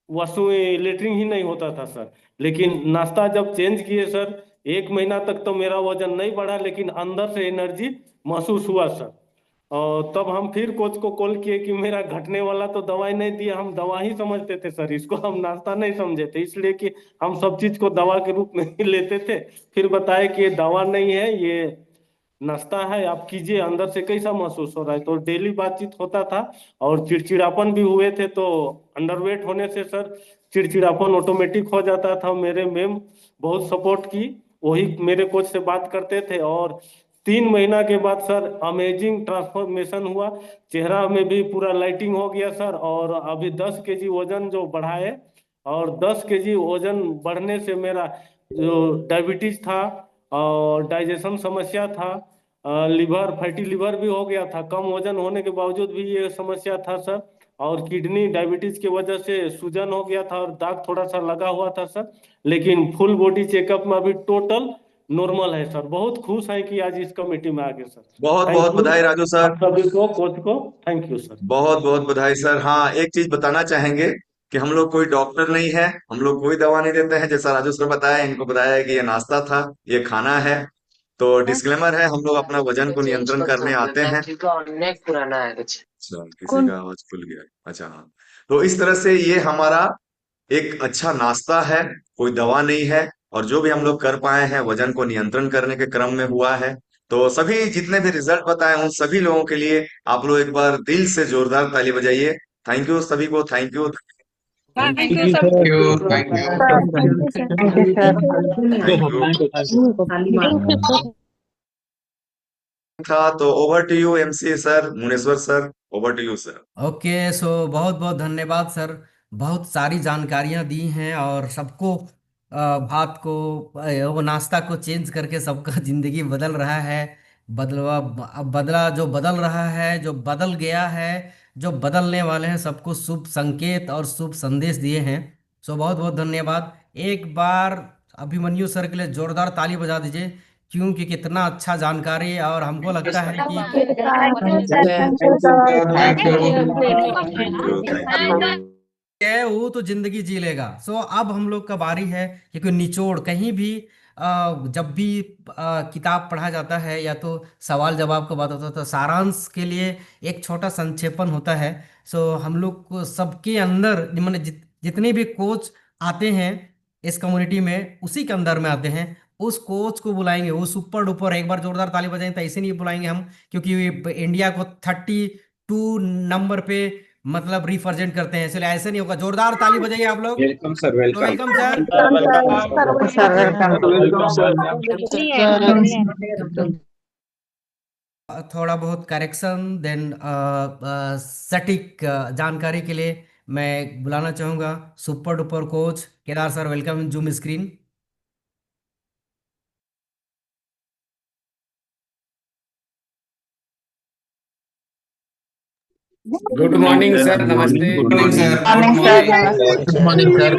वॉशरूम लेटरिन ही नहीं होता था सर। लेकिन नाश्ता जब चेंज किए सर, 1 महीना तक तो मेरा वजन नहीं बढ़ा, लेकिन अंदर से एनर्जी महसूस हुआ सर। और तब हम फिर कोच को कॉल किए कि मेरा घटने वाला तो दवाई नहीं दिया, हम दवा ही समझते थे सर, इसको हम नाश्ता नहीं समझे थे, इसलिए कि हम सब चीज को दवा के रूप में ही लेते थे। फिर बताए कि ये दवा नहीं है, ये नाश्ता है, आप कीजिए, अंदर से कैसा महसूस हो रहा है। तो डेली बातचीत होता था और चिड़चिड़ापन भी हुए थे। तो अंडरवेट होने से सर चिड़चिड़ापन ऑटोमेटिक हो जाता था। मेरे मैम बहुत सपोर्ट की, वही मेरे कोच से बात करते थे। और 3 महीना के बाद सर अमेजिंग ट्रांसफॉर्मेशन हुआ, चेहरा में भी पूरा लाइटिंग हो गया सर। और अभी 10 kg वजन जो बढ़ाए, और 10 kg वजन बढ़ने से मेरा जो डायबिटीज था और डाइजेशन समस्या था, लिवर फैटी लिवर भी हो गया था, कम वजन होने के बावजूद भी ये समस्या था सर। और किडनी डायबिटीज की वजह से सूजन हो गया था और दाग थोड़ा सा लगा हुआ था सर। लेकिन फुल बॉडी चेकअप में अभी टोटल नॉर्मल है सर। बहुत खुश है कि आज इस कमेटी में आ गए सर। बहुत बहुत थैंक यू बधाई राजू सर। आप सभी को, कोच को थैंक यू सर। बहुत बहुत बधाई सर। हाँ, एक चीज बताना चाहेंगे कि हम लोग कोई डॉक्टर नहीं है, हम लोग कोई दवा नहीं देते हैं। जैसा राजू सर बताया, इनको बताया है कि ये नाश्ता था, ये खाना है। तो डिस्क्लेमर है, हम लोग अपना वजन को नियंत्रण करने आते हैं। अनेक पुराना है कुछ। अच्छा, किसी का आवाज खुल गया। अच्छा हाँ, तो इस तरह से ये हमारा एक अच्छा नाश्ता है, कोई दवा नहीं है। और जो भी हम लोग कर पाए हैं वजन को नियंत्रण करने के क्रम में हुआ है। तो सभी जितने भी रिजल्ट बताए उन सभी लोगों के लिए आप लोग एक बार दिल से जोरदार ताली बजाइए। थैंक यू सभी को, thank you. Thank thank you you sir. Sir, thank you. Thank you. था तो over to you MC sir, Muneshwar sir, over to you sir. Okay, so बहुत बहुत धन्यवाद सर। बहुत सारी जानकारियां दी हैं और सबको बात को वो नाश्ता को चेंज करके सबका जिंदगी बदल रहा है। बदलवा अब बदला जो बदल रहा है, जो बदल गया है, जो बदलने वाले हैं, सबको शुभ संकेत और शुभ संदेश दिए हैं। सो बहुत बहुत धन्यवाद। एक बार अभिमन्यु सर के लिए जोरदार ताली बजा दीजिए, क्योंकि कितना अच्छा जानकारी। और हमको लगता है कि thank you sir, thank you. Thank you, thank you. है वो तो जिंदगी जी लेगा। सो अब हम लोग का बारी है कि कोई निचोड़ कहीं भी जब भी किताब पढ़ा जाता है या तो सवाल जवाब का बात होता है, तो सारांश के लिए एक छोटा संक्षेपण होता है। सो हम लोग को सबके अंदर मैंने जितने भी कोच आते हैं इस कम्युनिटी में, उसी के अंदर में आते हैं। उस कोच को बुलाएंगे, वो सुपर डुपर, एक बार जोरदार ताली बजाएं तो ऐसे नहीं बुलाएंगे हम, क्योंकि इंडिया को 32 नंबर पे मतलब रिप्रेजेंट करते हैं, इसलिए ऐसे नहीं होगा। जोरदार ताली बजाइए आप लोग। वेलकम सर, तो वेलकम। Welcome sir. थोड़ा बहुत करेक्शन देन सटीक जानकारी के लिए मैं बुलाना चाहूंगा super duper coach Kedar sir. Welcome Zoom screen. Good morning sir, नमस्ते। Good morning sir, good morning sir.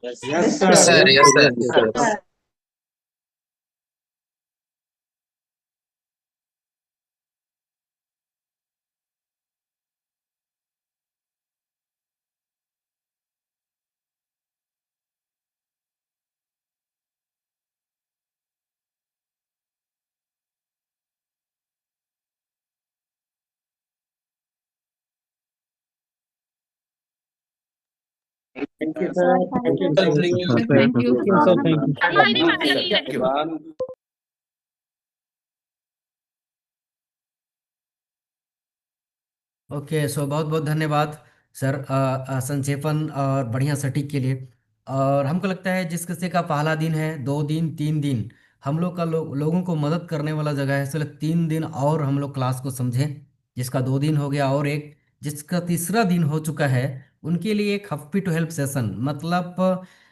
Yes, Sir, yes, sir. Thank you, sir. Thank you, sir. Thank you, sir. Thank you, sir. Thank you. Thank you. Okay, so बहुत बहुत धन्यवाद sir संक्षेपण और बढ़िया सटीक के लिए। और हमको लगता है जिस किसी का पहला दिन है, 2 दिन 3 दिन, हम लोग का लोगों को मदद करने वाला जगह है, इसलिए 3 दिन और हम लोग क्लास को समझें। जिसका 2 दिन हो गया और एक जिसका तीसरा दिन हो चुका है, उनके लिए एक हैप्पी टू हेल्प सेशन, मतलब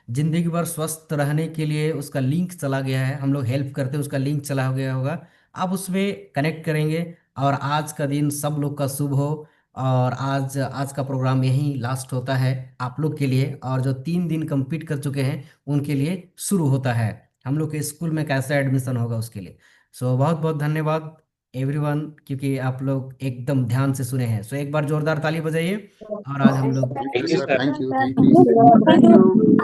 जिंदगी भर स्वस्थ रहने के लिए उसका लिंक चला गया है। हम लोग हेल्प करते हैं, उसका लिंक चला गया होगा, आप उसमें कनेक्ट करेंगे। और आज का दिन सब लोग का शुभ हो। और आज आज का प्रोग्राम यहीं लास्ट होता है आप लोग के लिए, और जो 3 दिन कंप्लीट कर चुके हैं उनके लिए शुरू होता है हम लोग के स्कूल में कैसा एडमिशन होगा उसके लिए। सो बहुत बहुत धन्यवाद एवरीवन, क्योंकि आप लोग एकदम ध्यान से सुने हैं। सो एक बार जोरदार ताली बजाइए। और आज हम लोग Thank you, sir. Thank you.